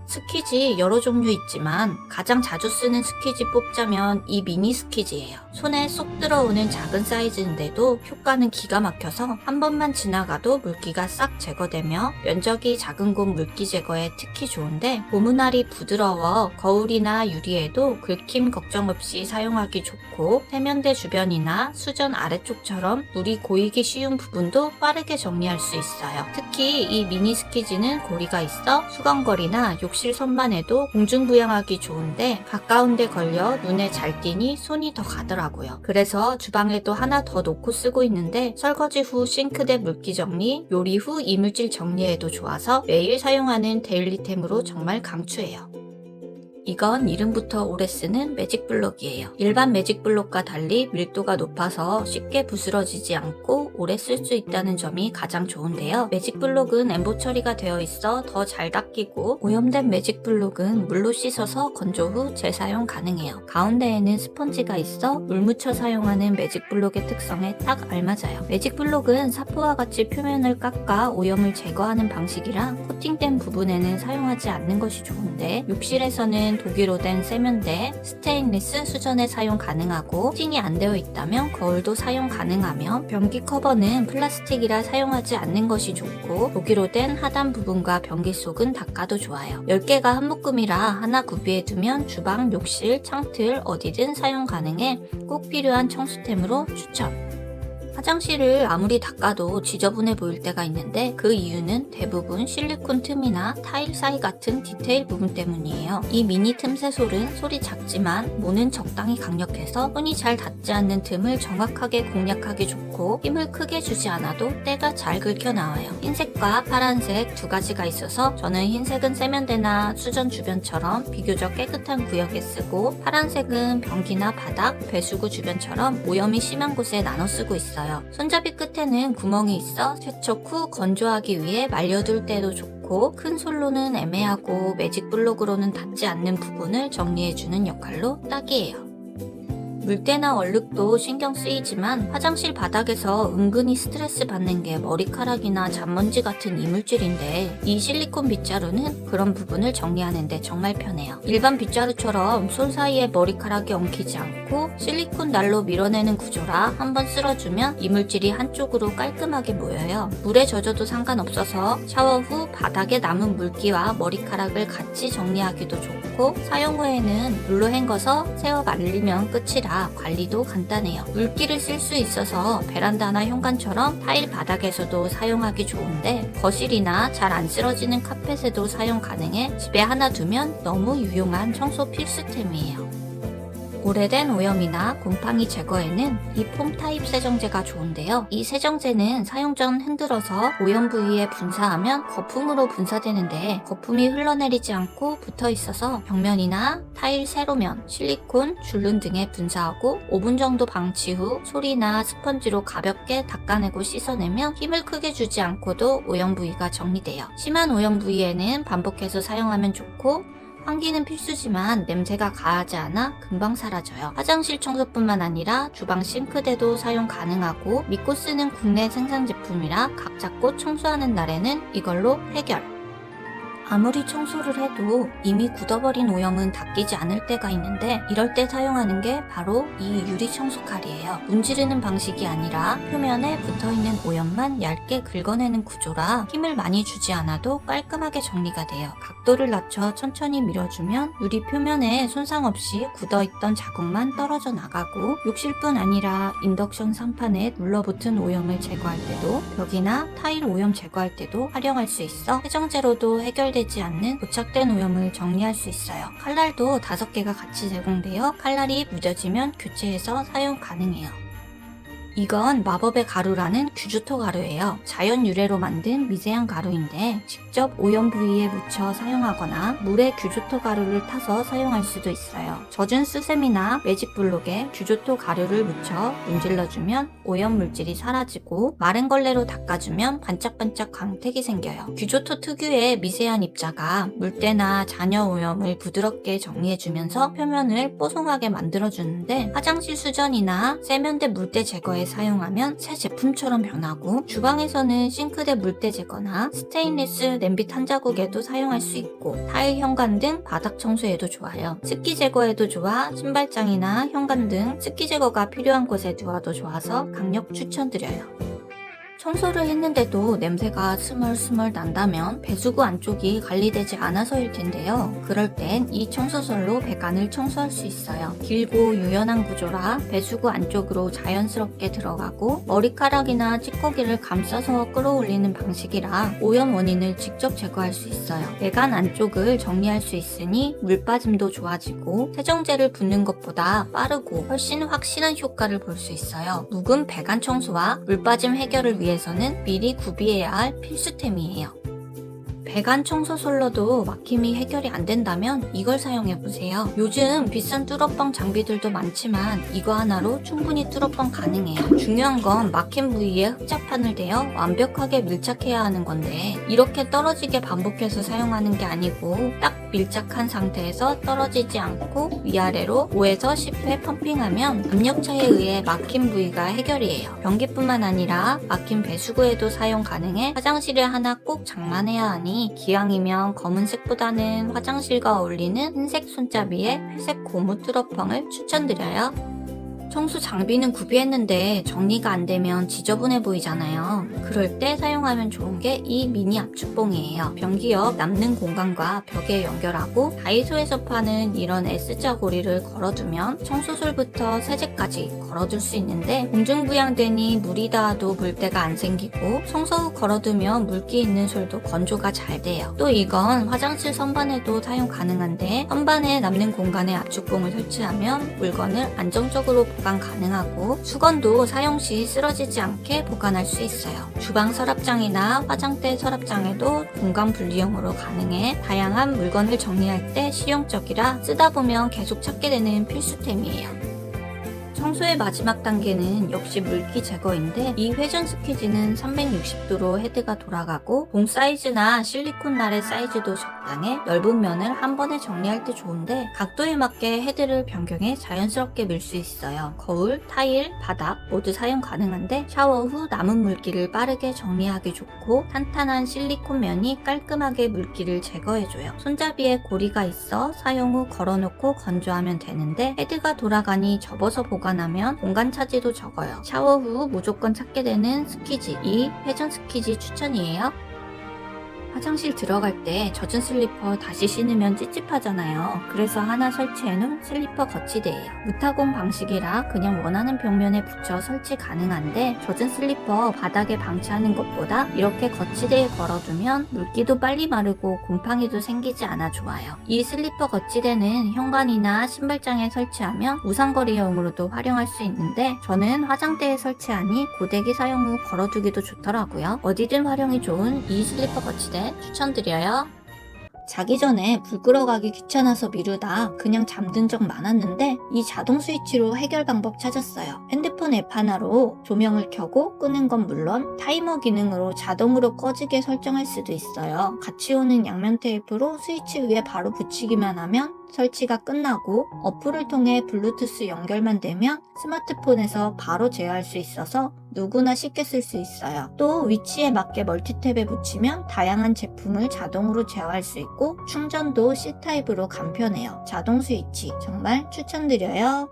스키지 여러 종류 있지만 가장 자주 쓰는 스키지 뽑자면 이 미니 스키지예요. 손에 쏙 들어오는 작은 사이즈인데도 효과는 기가 막혀서 한 번만 지나가도 물기가 싹 제거되며 면적이 작은 곳 물기 제거에 특히 좋은데 고무날이 부드러워 거울이나 유리에도 긁힘 걱정 없이 사용하기 좋고 세면대 주변이나 수전 아래쪽처럼 물이 고이기 쉬운 부분도 빠르게 정리할 수 있어요. 특히 이 미니 스키지는 고리가 있어 수건거리나 욕실 선반에도 공중부양하기 좋은데 가까운 데 걸려 눈에 잘 띄니 손이 더 가더라고요. 그래서 주방에도 하나 더 놓고 쓰고 있는데 설거지 후 싱크대 물기 정리, 요리 후 이물질 정리에도 좋아서 매일 사용하는 데일리템으로 정말 강추해요. 이건 이름부터 오래 쓰는 매직블록이에요. 일반 매직블록과 달리 밀도가 높아서 쉽게 부스러지지 않고 오래 쓸 수 있다는 점이 가장 좋은데요. 매직블록은 엠보 처리가 되어 있어 더 잘 닦이고 오염된 매직블록은 물로 씻어서 건조 후 재사용 가능해요. 가운데에는 스펀지가 있어 물 묻혀 사용하는 매직블록의 특성에 딱 알맞아요. 매직블록은 사포와 같이 표면을 깎아 오염을 제거하는 방식이라 코팅된 부분에는 사용하지 않는 것이 좋은데 욕실에서는 독일로 된 세면대, 스테인리스 수전에 사용 가능하고 코팅이 안 되어 있다면 거울도 사용 가능하며 변기 커버는 플라스틱이라 사용하지 않는 것이 좋고 독일로 된 하단 부분과 변기 속은 닦아도 좋아요. 10개가 한 묶음이라 하나 구비해 두면 주방, 욕실, 창틀 어디든 사용 가능해 꼭 필요한 청소템으로 추천! 화장실을 아무리 닦아도 지저분해 보일 때가 있는데 그 이유는 대부분 실리콘 틈이나 타일 사이 같은 디테일 부분 때문이에요. 이 미니 틈새솔은 솔이 작지만 모는 적당히 강력해서 손이 잘 닿지 않는 틈을 정확하게 공략하기 좋고 힘을 크게 주지 않아도 때가 잘 긁혀 나와요. 흰색과 파란색 두 가지가 있어서 저는 흰색은 세면대나 수전 주변처럼 비교적 깨끗한 구역에 쓰고 파란색은 변기나 바닥, 배수구 주변처럼 오염이 심한 곳에 나눠 쓰고 있어요. 손잡이 끝에는 구멍이 있어 세척 후 건조하기 위해 말려둘 때도 좋고 큰 솔로는 애매하고 매직블록으로는 닿지 않는 부분을 정리해주는 역할로 딱이에요. 물때나 얼룩도 신경 쓰이지만 화장실 바닥에서 은근히 스트레스 받는 게 머리카락이나 잔먼지 같은 이물질인데 이 실리콘 빗자루는 그런 부분을 정리하는데 정말 편해요. 일반 빗자루처럼 솔 사이에 머리카락이 엉키지 않고 실리콘 날로 밀어내는 구조라 한번 쓸어주면 이물질이 한쪽으로 깔끔하게 모여요. 물에 젖어도 상관없어서 샤워 후 바닥에 남은 물기와 머리카락을 같이 정리하기도 좋고 사용 후에는 물로 헹궈서 세어 말리면 끝이라 관리도 간단해요. 물기를 쓸 수 있어서 베란다나 현관처럼 타일 바닥에서도 사용하기 좋은데 거실이나 잘 안 쓰러지는 카펫에도 사용 가능해 집에 하나 두면 너무 유용한 청소 필수템이에요. 오래된 오염이나 곰팡이 제거에는 이 폼 타입 세정제가 좋은데요. 이 세정제는 사용 전 흔들어서 오염 부위에 분사하면 거품으로 분사되는데 거품이 흘러내리지 않고 붙어 있어서 벽면이나 타일 세로면, 실리콘, 줄눈 등에 분사하고 5분 정도 방치 후 솔이나 스펀지로 가볍게 닦아내고 씻어내면 힘을 크게 주지 않고도 오염 부위가 정리돼요. 심한 오염 부위에는 반복해서 사용하면 좋고 환기는 필수지만 냄새가 가하지 않아 금방 사라져요. 화장실 청소뿐만 아니라 주방 싱크대도 사용 가능하고 믿고 쓰는 국내 생산 제품이라 각 잡고 청소하는 날에는 이걸로 해결! 아무리 청소를 해도 이미 굳어버린 오염은 닦이지 않을 때가 있는데 이럴 때 사용하는 게 바로 이 유리 청소칼이에요. 문지르는 방식이 아니라 표면에 붙어있는 오염만 얇게 긁어내는 구조라 힘을 많이 주지 않아도 깔끔하게 정리가 돼요. 각도를 낮춰 천천히 밀어주면 유리 표면에 손상 없이 굳어있던 자국만 떨어져 나가고 욕실뿐 아니라 인덕션 상판에 눌러붙은 오염을 제거할 때도 벽이나 타일 오염 제거할 때도 활용할 수 있어 세정제로도 해결되지 않는 부착된 오염을 정리할 수 있어요. 칼날도 5개가 같이 제공되어 칼날이 무뎌지면 교체해서 사용 가능해요. 이건 마법의 가루라는 규주토 가루예요. 자연 유래로 만든 미세한 가루인데 직접 오염 부위에 묻혀 사용하거나 물에 규주토 가루를 타서 사용할 수도 있어요. 젖은 수세미나 매직블록에 규주토 가루를 묻혀 문질러주면 오염 물질이 사라지고 마른 걸레로 닦아주면 반짝반짝 광택이 생겨요. 규조토 특유의 미세한 입자가 물때나 잔여 오염을 부드럽게 정리해주면서 표면을 뽀송하게 만들어주는데 화장실 수전이나 세면대 물때 제거에 사용하면 새 제품처럼 변하고, 주방에서는 싱크대 물때 제거나 스테인리스 냄비 탄자국에도 사용할 수 있고, 타일 현관 등 바닥 청소에도 좋아요. 습기 제거에도 좋아 신발장이나 현관 등 습기 제거가 필요한 곳에 두어도 좋아서 강력 추천드려요. 청소를 했는데도 냄새가 스멀스멀 난다면 배수구 안쪽이 관리되지 않아서일 텐데요. 그럴 땐 이 청소솔로 배관을 청소할 수 있어요. 길고 유연한 구조라 배수구 안쪽으로 자연스럽게 들어가고, 머리카락이나 찌꺼기를 감싸서 끌어올리는 방식이라 오염 원인을 직접 제거할 수 있어요. 배관 안쪽을 정리할 수 있으니 물 빠짐도 좋아지고, 세정제를 붓는 것보다 빠르고 훨씬 확실한 효과를 볼 수 있어요. 묵은 배관 청소와 물 빠짐 해결을 위해서는 미리 구비해야 할 필수템이에요. 배관 청소솔로도 막힘이 해결이 안 된다면 이걸 사용해보세요. 요즘 비싼 뚫어뻥 장비들도 많지만 이거 하나로 충분히 뚫어뻥 가능해요. 중요한 건 막힌 부위에 흡자판을 대어 완벽하게 밀착해야 하는 건데, 이렇게 떨어지게 반복해서 사용하는 게 아니고 딱 밀착한 상태에서 떨어지지 않고 위아래로 5에서 10회 펌핑하면 압력차에 의해 막힌 부위가 해결이에요. 변기뿐만 아니라 막힌 배수구에도 사용 가능해 화장실에 하나 꼭 장만해야 하니, 기왕이면 검은색보다는 화장실과 어울리는 흰색 손잡이에 회색 고무 뚫어뻥을 추천드려요. 청소 장비는 구비했는데 정리가 안 되면 지저분해 보이잖아요. 그럴 때 사용하면 좋은 게 이 미니 압축봉이에요. 변기 옆 남는 공간과 벽에 연결하고, 다이소에서 파는 이런 S자 고리를 걸어두면 청소솔부터 세제까지 걸어둘 수 있는데, 공중부양되니 물이 닿아도 물때가 안 생기고, 청소 후 걸어두면 물기 있는 솔도 건조가 잘 돼요. 또 이건 화장실 선반에도 사용 가능한데, 선반에 남는 공간에 압축봉을 설치하면 물건을 안정적으로 보관 가능하고, 수건도 사용 시 쓰러지지 않게 보관할 수 있어요. 주방 서랍장이나 화장대 서랍장에도 공간 분리형으로 가능해 다양한 물건을 정리할 때 실용적이라 쓰다 보면 계속 찾게 되는 필수템이에요. 청소의 마지막 단계는 역시 물기 제거인데, 이 회전 스퀴즈는 360도로 헤드가 돌아가고, 봉 사이즈나 실리콘 날의 사이즈도 적당해 넓은 면을 한 번에 정리할 때 좋은데, 각도에 맞게 헤드를 변경해 자연스럽게 밀 수 있어요. 거울, 타일, 바닥 모두 사용 가능한데, 샤워 후 남은 물기를 빠르게 정리하기 좋고, 탄탄한 실리콘 면이 깔끔하게 물기를 제거해줘요. 손잡이에 고리가 있어 사용 후 걸어놓고 건조하면 되는데, 헤드가 돌아가니 접어서 보관하면 공간 차지도 적어요. 샤워 후 무조건 찾게 되는 스퀴즈, 이 회전 스퀴즈 추천이에요. 화장실 들어갈 때 젖은 슬리퍼 다시 신으면 찝찝하잖아요. 그래서 하나 설치해놓은 슬리퍼 거치대예요. 무타공 방식이라 그냥 원하는 벽면에 붙여 설치 가능한데, 젖은 슬리퍼 바닥에 방치하는 것보다 이렇게 거치대에 걸어두면 물기도 빨리 마르고 곰팡이도 생기지 않아 좋아요. 이 슬리퍼 거치대는 현관이나 신발장에 설치하면 우산거리용으로도 활용할 수 있는데, 저는 화장대에 설치하니 고데기 사용 후 걸어두기도 좋더라고요. 어디든 활용이 좋은 이 슬리퍼 거치대 추천드려요. 자기 전에 불 끄러가기 귀찮아서 미루다 그냥 잠든 적 많았는데, 이 자동 스위치로 해결 방법 찾았어요. 핸드폰 앱 하나로 조명을 켜고 끄는 건 물론 타이머 기능으로 자동으로 꺼지게 설정할 수도 있어요. 같이 오는 양면 테이프로 스위치 위에 바로 붙이기만 하면 설치가 끝나고, 어플을 통해 블루투스 연결만 되면 스마트폰에서 바로 제어할 수 있어서 누구나 쉽게 쓸 수 있어요. 또 위치에 맞게 멀티탭에 붙이면 다양한 제품을 자동으로 제어할 수 있고, 충전도 C타입으로 간편해요. 자동 스위치 정말 추천드려요.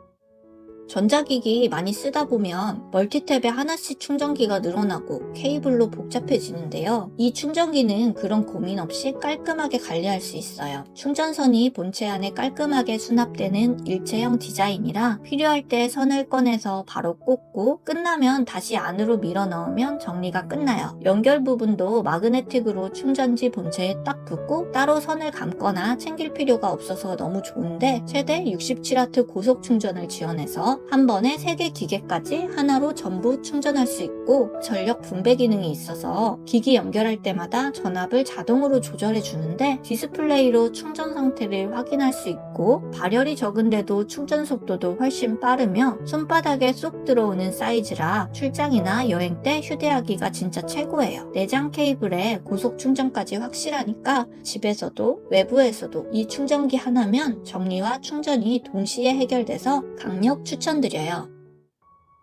전자기기 많이 쓰다 보면 멀티탭에 하나씩 충전기가 늘어나고 케이블로 복잡해지는데요. 이 충전기는 그런 고민 없이 깔끔하게 관리할 수 있어요. 충전선이 본체 안에 깔끔하게 수납되는 일체형 디자인이라 필요할 때 선을 꺼내서 바로 꽂고, 끝나면 다시 안으로 밀어 넣으면 정리가 끝나요. 연결 부분도 마그네틱으로 충전지 본체에 딱 붙고 따로 선을 감거나 챙길 필요가 없어서 너무 좋은데, 최대 67W 고속 충전을 지원해서 한 번에 3개 기계까지 하나로 전부 충전할 수 있고, 전력 분배 기능이 있어서 기기 연결할 때마다 전압을 자동으로 조절해 주는데, 디스플레이로 충전 상태를 확인할 수 있고, 발열이 적은데도 충전 속도도 훨씬 빠르며 손바닥에 쏙 들어오는 사이즈라 출장이나 여행 때 휴대하기가 진짜 최고예요. 내장 케이블에 고속 충전까지 확실하니까 집에서도 외부에서도 이 충전기 하나면 정리와 충전이 동시에 해결돼서 강력 추천드려요.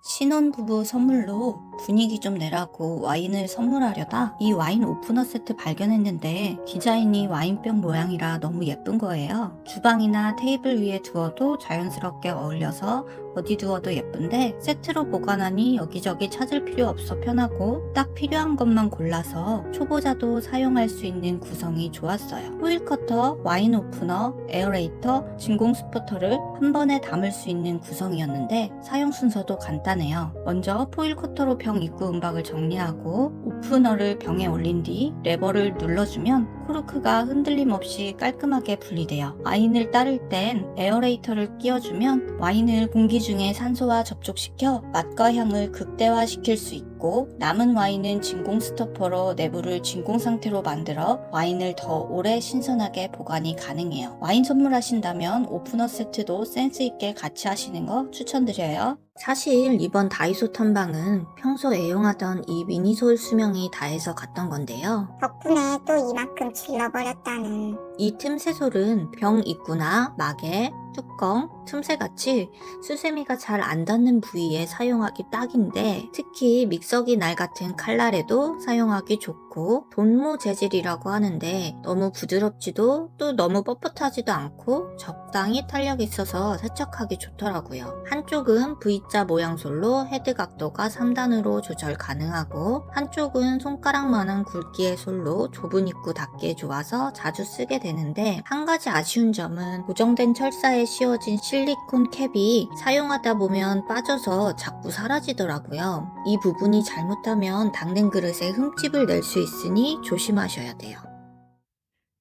신혼부부 선물로 분위기 좀 내라고 와인을 선물하려다 이 와인 오프너 세트 발견했는데 디자인이 와인병 모양이라 너무 예쁜 거예요. 주방이나 테이블 위에 두어도 자연스럽게 어울려서 어디 두어도 예쁜데 세트로 보관하니 여기저기 찾을 필요 없어 편하고 딱 필요한 것만 골라서 초보자도 사용할 수 있는 구성이 좋았어요. 호일 커터, 와인 오프너, 에어레이터, 진공 스포터를 한 번에 담을 수 있는 구성이었는데 사용 순서도 간단해요. 먼저 포일 커터로 병 입구 은박을 정리하고 오프너를 병에 올린 뒤 레버를 눌러주면 코르크가 흔들림 없이 깔끔하게 분리돼요. 와인을 따를 땐 에어레이터를 끼워주면 와인을 공기 중에 산소와 접촉시켜 맛과 향을 극대화시킬 수 있고 남은 와인은 진공 스토퍼로 내부를 진공 상태로 만들어 와인을 더 오래 신선하게 보관이 가능해요. 와인 선물하신다면 오프너 세트도 센스 있게 같이 하시는 거 추천드려요. 사실 이번 다이소 탐방은 평소 애용하던 이 미니솔 수명이 다해서 갔던 건데요. 덕분에 또 이만큼 질러버렸다는. 이 틈새솔은 병 입구나 마개, 뚜껑, 틈새같이 수세미가 잘 안 닿는 부위에 사용하기 딱인데 특히 믹서기 날 같은 칼날에도 사용하기 좋고 돈모 재질이라고 하는데 너무 부드럽지도 또 너무 뻣뻣하지도 않고 적당히 탄력 있어서 세척하기 좋더라고요. 한쪽은 V자 모양 솔로 헤드 각도가 3단으로 조절 가능하고 한쪽은 손가락만한 굵기의 솔로 좁은 입구 닫기에 좋아서 자주 쓰게 되는데 한 가지 아쉬운 점은 고정된 철사에 씌워진 실리콘 캡이 사용하다 보면 빠져서 자꾸 사라지더라고요. 이 부분이 잘못하면 닦는 그릇에 흠집을 낼 수 있으니 조심하셔야 돼요.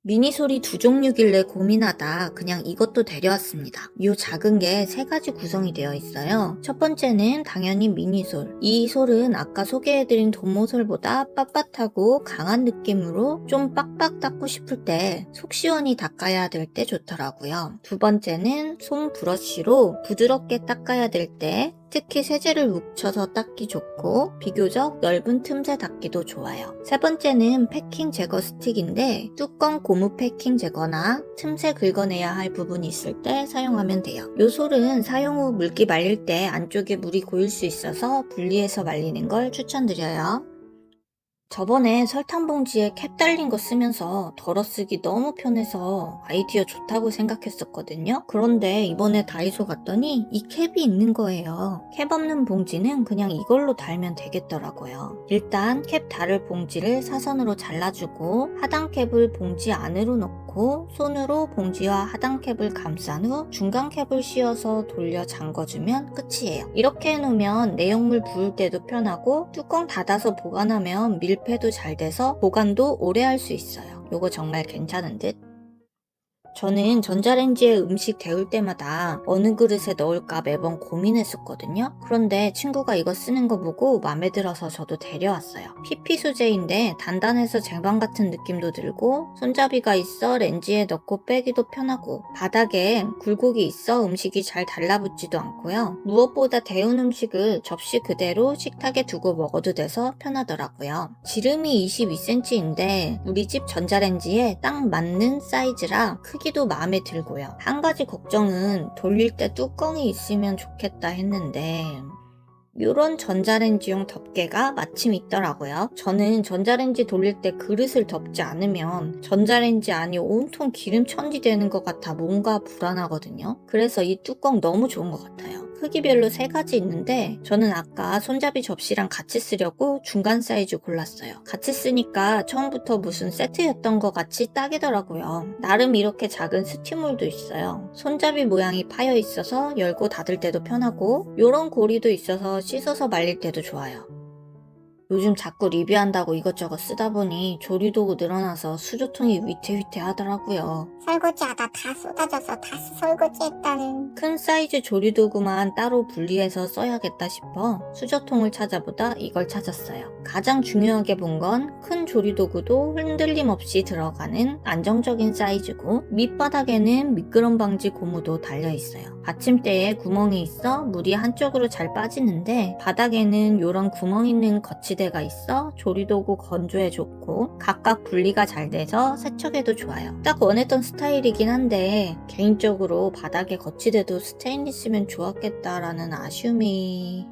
미니솔이 두 종류길래 고민하다 그냥 이것도 데려왔습니다. 이 작은 게 세 가지 구성이 되어 있어요. 첫 번째는 당연히 미니솔. 이 솔은 아까 소개해드린 돈모솔보다 빳빳하고 강한 느낌으로 좀 빡빡 닦고 싶을 때 속 시원히 닦아야 될 때 좋더라고요. 두 번째는 솜 브러쉬로 부드럽게 닦아야 될 때 특히 세제를 묻혀서 닦기 좋고 비교적 넓은 틈새 닦기도 좋아요. 세 번째는 패킹 제거 스틱인데 뚜껑 고무 패킹 제거나 틈새 긁어내야 할 부분이 있을 때 사용하면 돼요. 요 솔은 사용 후 물기 말릴 때 안쪽에 물이 고일 수 있어서 분리해서 말리는 걸 추천드려요. 저번에 설탕 봉지에 캡 달린 거 쓰면서 덜어쓰기 너무 편해서 아이디어 좋다고 생각했었거든요. 그런데 이번에 다이소 갔더니 이 캡이 있는 거예요. 캡 없는 봉지는 그냥 이걸로 달면 되겠더라고요. 일단 캡 달을 봉지를 사선으로 잘라주고 하단 캡을 봉지 안으로 넣고 손으로 봉지와 하단 캡을 감싼 후 중간 캡을 씌워서 돌려 잠궈주면 끝이에요. 이렇게 해놓으면 내용물 부을 때도 편하고 뚜껑 닫아서 보관하면 밀폐도 잘 돼서 보관도 오래 할 수 있어요. 요거 정말 괜찮은 듯? 저는 전자레인지에 음식 데울 때마다 어느 그릇에 넣을까 매번 고민했었거든요. 그런데 친구가 이거 쓰는 거 보고 마음에 들어서 저도 데려왔어요. PP 소재인데 단단해서 쟁반 같은 느낌도 들고 손잡이가 있어 렌지에 넣고 빼기도 편하고 바닥에 굴곡이 있어 음식이 잘 달라붙지도 않고요. 무엇보다 데운 음식을 접시 그대로 식탁에 두고 먹어도 돼서 편하더라고요. 지름이 22cm인데 우리 집 전자레인지에 딱 맞는 사이즈라 크기도 마음에 들고요. 한 가지 걱정은 돌릴 때 뚜껑이 있으면 좋겠다 했는데 이런 전자레인지용 덮개가 마침 있더라고요. 저는 전자레인지 돌릴 때 그릇을 덮지 않으면 전자레인지 안이 온통 기름 천지 되는 것 같아 뭔가 불안하거든요. 그래서 이 뚜껑 너무 좋은 것 같아요. 크기별로 세 가지 있는데 저는 아까 손잡이 접시랑 같이 쓰려고 중간 사이즈 골랐어요. 같이 쓰니까 처음부터 무슨 세트였던 것 같이 딱이더라고요. 나름 이렇게 작은 스티물도 있어요. 손잡이 모양이 파여 있어서 열고 닫을 때도 편하고 요런 고리도 있어서 씻어서 말릴 때도 좋아요. 요즘 자꾸 리뷰한다고 이것저것 쓰다 보니 조리도구 늘어나서 수저통이 위태위태하더라고요. 설거지하다 다 쏟아져서 다시 설거지했다는. 큰 사이즈 조리도구만 따로 분리해서 써야겠다 싶어 수저통을 찾아보다 이걸 찾았어요. 가장 중요하게 본 건 큰 조리도구도 흔들림 없이 들어가는 안정적인 사이즈고 밑바닥에는 미끄럼 방지 고무도 달려있어요. 받침대에 구멍이 있어 물이 한쪽으로 잘 빠지는데 바닥에는 이런 구멍 있는 거치대가 있어 조리도구 건조에 좋고 각각 분리가 잘 돼서 세척에도 좋아요. 딱 원했던 스타일이긴 한데 개인적으로 바닥에 거치대도 스테인리스면 좋았겠다라는 아쉬움이...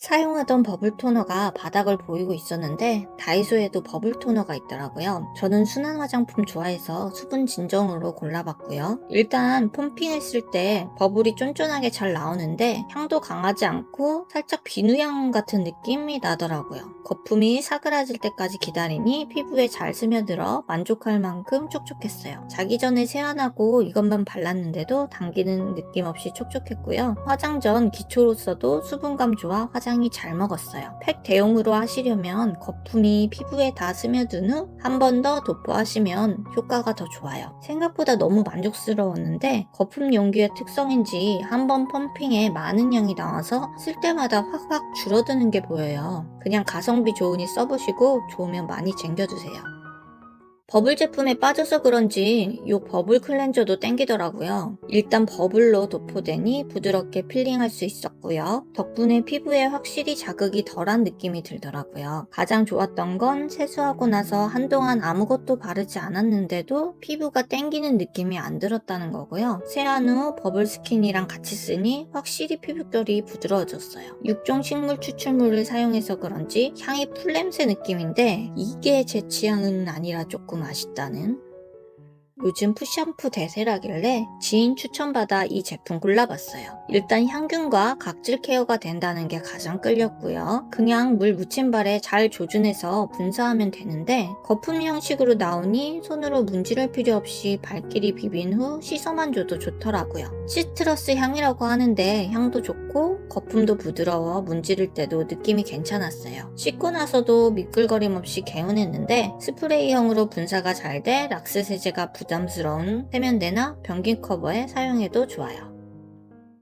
사용하던 버블 토너가 바닥을 보이고 있었는데 다이소에도 버블 토너가 있더라고요. 저는 순한 화장품 좋아해서 수분 진정으로 골라봤고요. 일단 펌핑했을 때 버블이 쫀쫀하게 잘 나오는데 향도 강하지 않고 살짝 비누향 같은 느낌이 나더라고요. 거품이 사그라질 때까지 기다리니 피부에 잘 스며들어 만족할 만큼 촉촉했어요. 자기 전에 세안하고 이것만 발랐는데도 당기는 느낌 없이 촉촉했고요. 화장 전 기초로서도 수분감 좋아 화장이 잘 먹었어요. 팩 대용으로 하시려면 거품이 피부에 다 스며든 후 한 번 더 도포하시면 효과가 더 좋아요. 생각보다 너무 만족스러웠는데 거품 용기의 특성인지 한 번 펌핑에 많은 양이 나와서 쓸 때마다 확확 줄어드는 게 보여요. 그냥 가성비 좋으니 써보시고 좋으면 많이 챙겨두세요. 버블 제품에 빠져서 그런지 이 버블 클렌저도 땡기더라고요. 일단 버블로 도포되니 부드럽게 필링할 수 있었고요. 덕분에 피부에 확실히 자극이 덜한 느낌이 들더라고요. 가장 좋았던 건 세수하고 나서 한동안 아무것도 바르지 않았는데도 피부가 땡기는 느낌이 안 들었다는 거고요. 세안 후 버블 스킨이랑 같이 쓰니 확실히 피부결이 부드러워졌어요. 육종 식물 추출물을 사용해서 그런지 향이 풀냄새 느낌인데 이게 제 취향은 아니라 조금 아쉽다는. 요즘 푸샴푸 대세라길래 지인 추천받아 이 제품 골라봤어요. 일단 향균과 각질 케어가 된다는 게 가장 끌렸고요. 그냥 물 묻힌 발에 잘 조준해서 분사하면 되는데 거품 형식으로 나오니 손으로 문지를 필요 없이 발길이 비빈 후 씻어만 줘도 좋더라고요. 시트러스 향이라고 하는데 향도 좋고 거품도 부드러워 문지를 때도 느낌이 괜찮았어요. 씻고 나서도 미끌거림 없이 개운했는데 스프레이형으로 분사가 잘 돼 락스 세제가 부담스러운 세면대나 변기 커버에 사용해도 좋아요.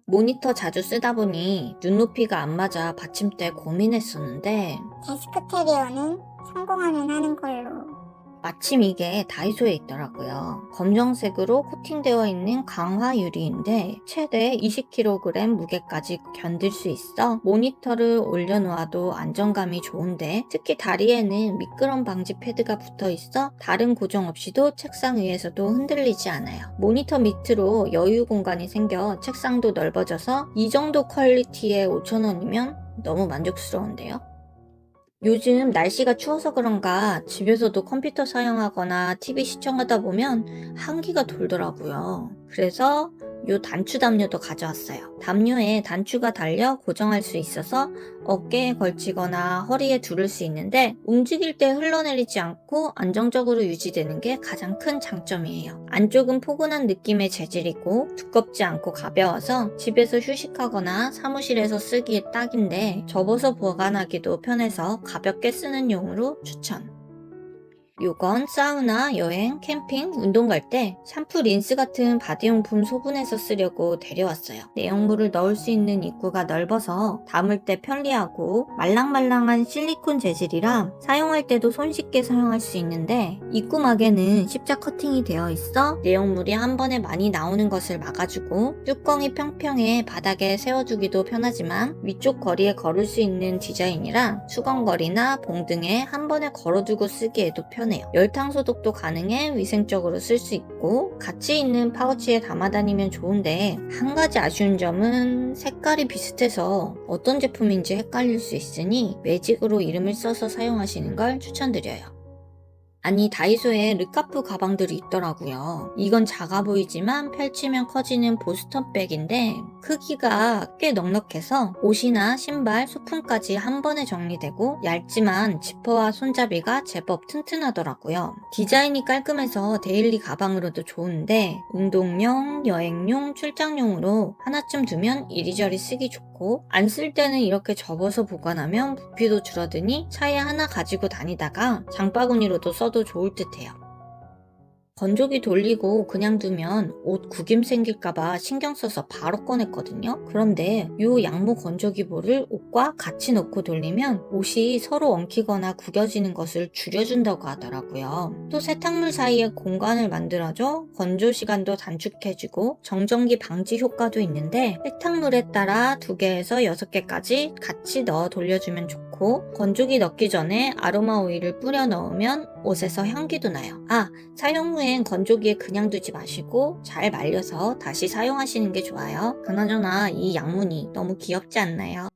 모니터 자주 쓰다 보니 눈높이가 안 맞아 받침대 고민했었는데 데스크테리어는 성공하면 하는 걸로. 마침 이게 다이소에 있더라고요. 검정색으로 코팅되어 있는 강화 유리인데 최대 20kg 무게까지 견딜 수 있어 모니터를 올려놓아도 안정감이 좋은데 특히 다리에는 미끄럼 방지 패드가 붙어 있어 다른 고정 없이도 책상 위에서도 흔들리지 않아요. 모니터 밑으로 여유 공간이 생겨 책상도 넓어져서 이 정도 퀄리티에 5,000원이면 너무 만족스러운데요. 요즘 날씨가 추워서 그런가 집에서도 컴퓨터 사용하거나 TV 시청하다 보면 한기가 돌더라고요. 그래서 요 단추 담요도 가져왔어요. 담요에 단추가 달려 고정할 수 있어서 어깨에 걸치거나 허리에 두를 수 있는데 움직일 때 흘러내리지 않고 안정적으로 유지되는 게 가장 큰 장점이에요. 안쪽은 포근한 느낌의 재질이고 두껍지 않고 가벼워서 집에서 휴식하거나 사무실에서 쓰기에 딱인데 접어서 보관하기도 편해서 가볍게 쓰는 용으로 추천. 요건 사우나, 여행, 캠핑, 운동 갈 때 샴푸, 린스 같은 바디용품 소분해서 쓰려고 데려왔어요. 내용물을 넣을 수 있는 입구가 넓어서 담을 때 편리하고 말랑말랑한 실리콘 재질이라 사용할 때도 손쉽게 사용할 수 있는데 입구막에는 십자 커팅이 되어 있어 내용물이 한 번에 많이 나오는 것을 막아주고 뚜껑이 평평해 바닥에 세워두기도 편하지만 위쪽 거리에 걸을 수 있는 디자인이라 수건거리나 봉등에 한 번에 걸어두고 쓰기에도 편해요. 열탕 소독도 가능해 위생적으로 쓸 수 있고 같이 있는 파우치에 담아 다니면 좋은데 한 가지 아쉬운 점은 색깔이 비슷해서 어떤 제품인지 헷갈릴 수 있으니 매직으로 이름을 써서 사용하시는 걸 추천드려요. 아니 다이소에 르카프 가방들이 있더라고요. 이건 작아 보이지만 펼치면 커지는 보스턴 백인데 크기가 꽤 넉넉해서 옷이나 신발, 소품까지 한 번에 정리되고 얇지만 지퍼와 손잡이가 제법 튼튼하더라고요. 디자인이 깔끔해서 데일리 가방으로도 좋은데 운동용, 여행용, 출장용으로 하나쯤 두면 이리저리 쓰기 좋고 안 쓸 때는 이렇게 접어서 보관하면 부피도 줄어드니 차에 하나 가지고 다니다가 장바구니로도 써도 좋을 듯해요. 건조기 돌리고 그냥 두면 옷 구김 생길까봐 신경 써서 바로 꺼냈거든요. 그런데 이 양모 건조기볼을 옷과 같이 넣고 돌리면 옷이 서로 엉키거나 구겨지는 것을 줄여준다고 하더라고요. 또 세탁물 사이에 공간을 만들어줘 건조 시간도 단축해주고 정전기 방지 효과도 있는데 세탁물에 따라 2개에서 6개까지 같이 넣어 돌려주면 좋고 건조기 넣기 전에 아로마 오일을 뿌려 넣으면 옷에서 향기도 나요. 사용 후엔 건조기에 그냥 두지 마시고 잘 말려서 다시 사용하시는 게 좋아요. 그나저나 이 양문이 너무 귀엽지 않나요?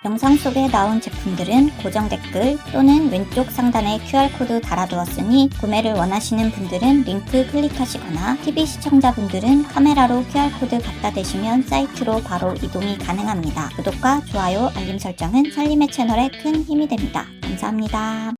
영상 속에 나온 제품들은 고정 댓글 또는 왼쪽 상단에 QR코드 달아두었으니 구매를 원하시는 분들은 링크 클릭하시거나 TV 시청자분들은 카메라로 QR코드 갖다 대시면 사이트로 바로 이동이 가능합니다. 구독과 좋아요, 알림 설정은 살림의 채널에 큰 힘이 됩니다. 감사합니다.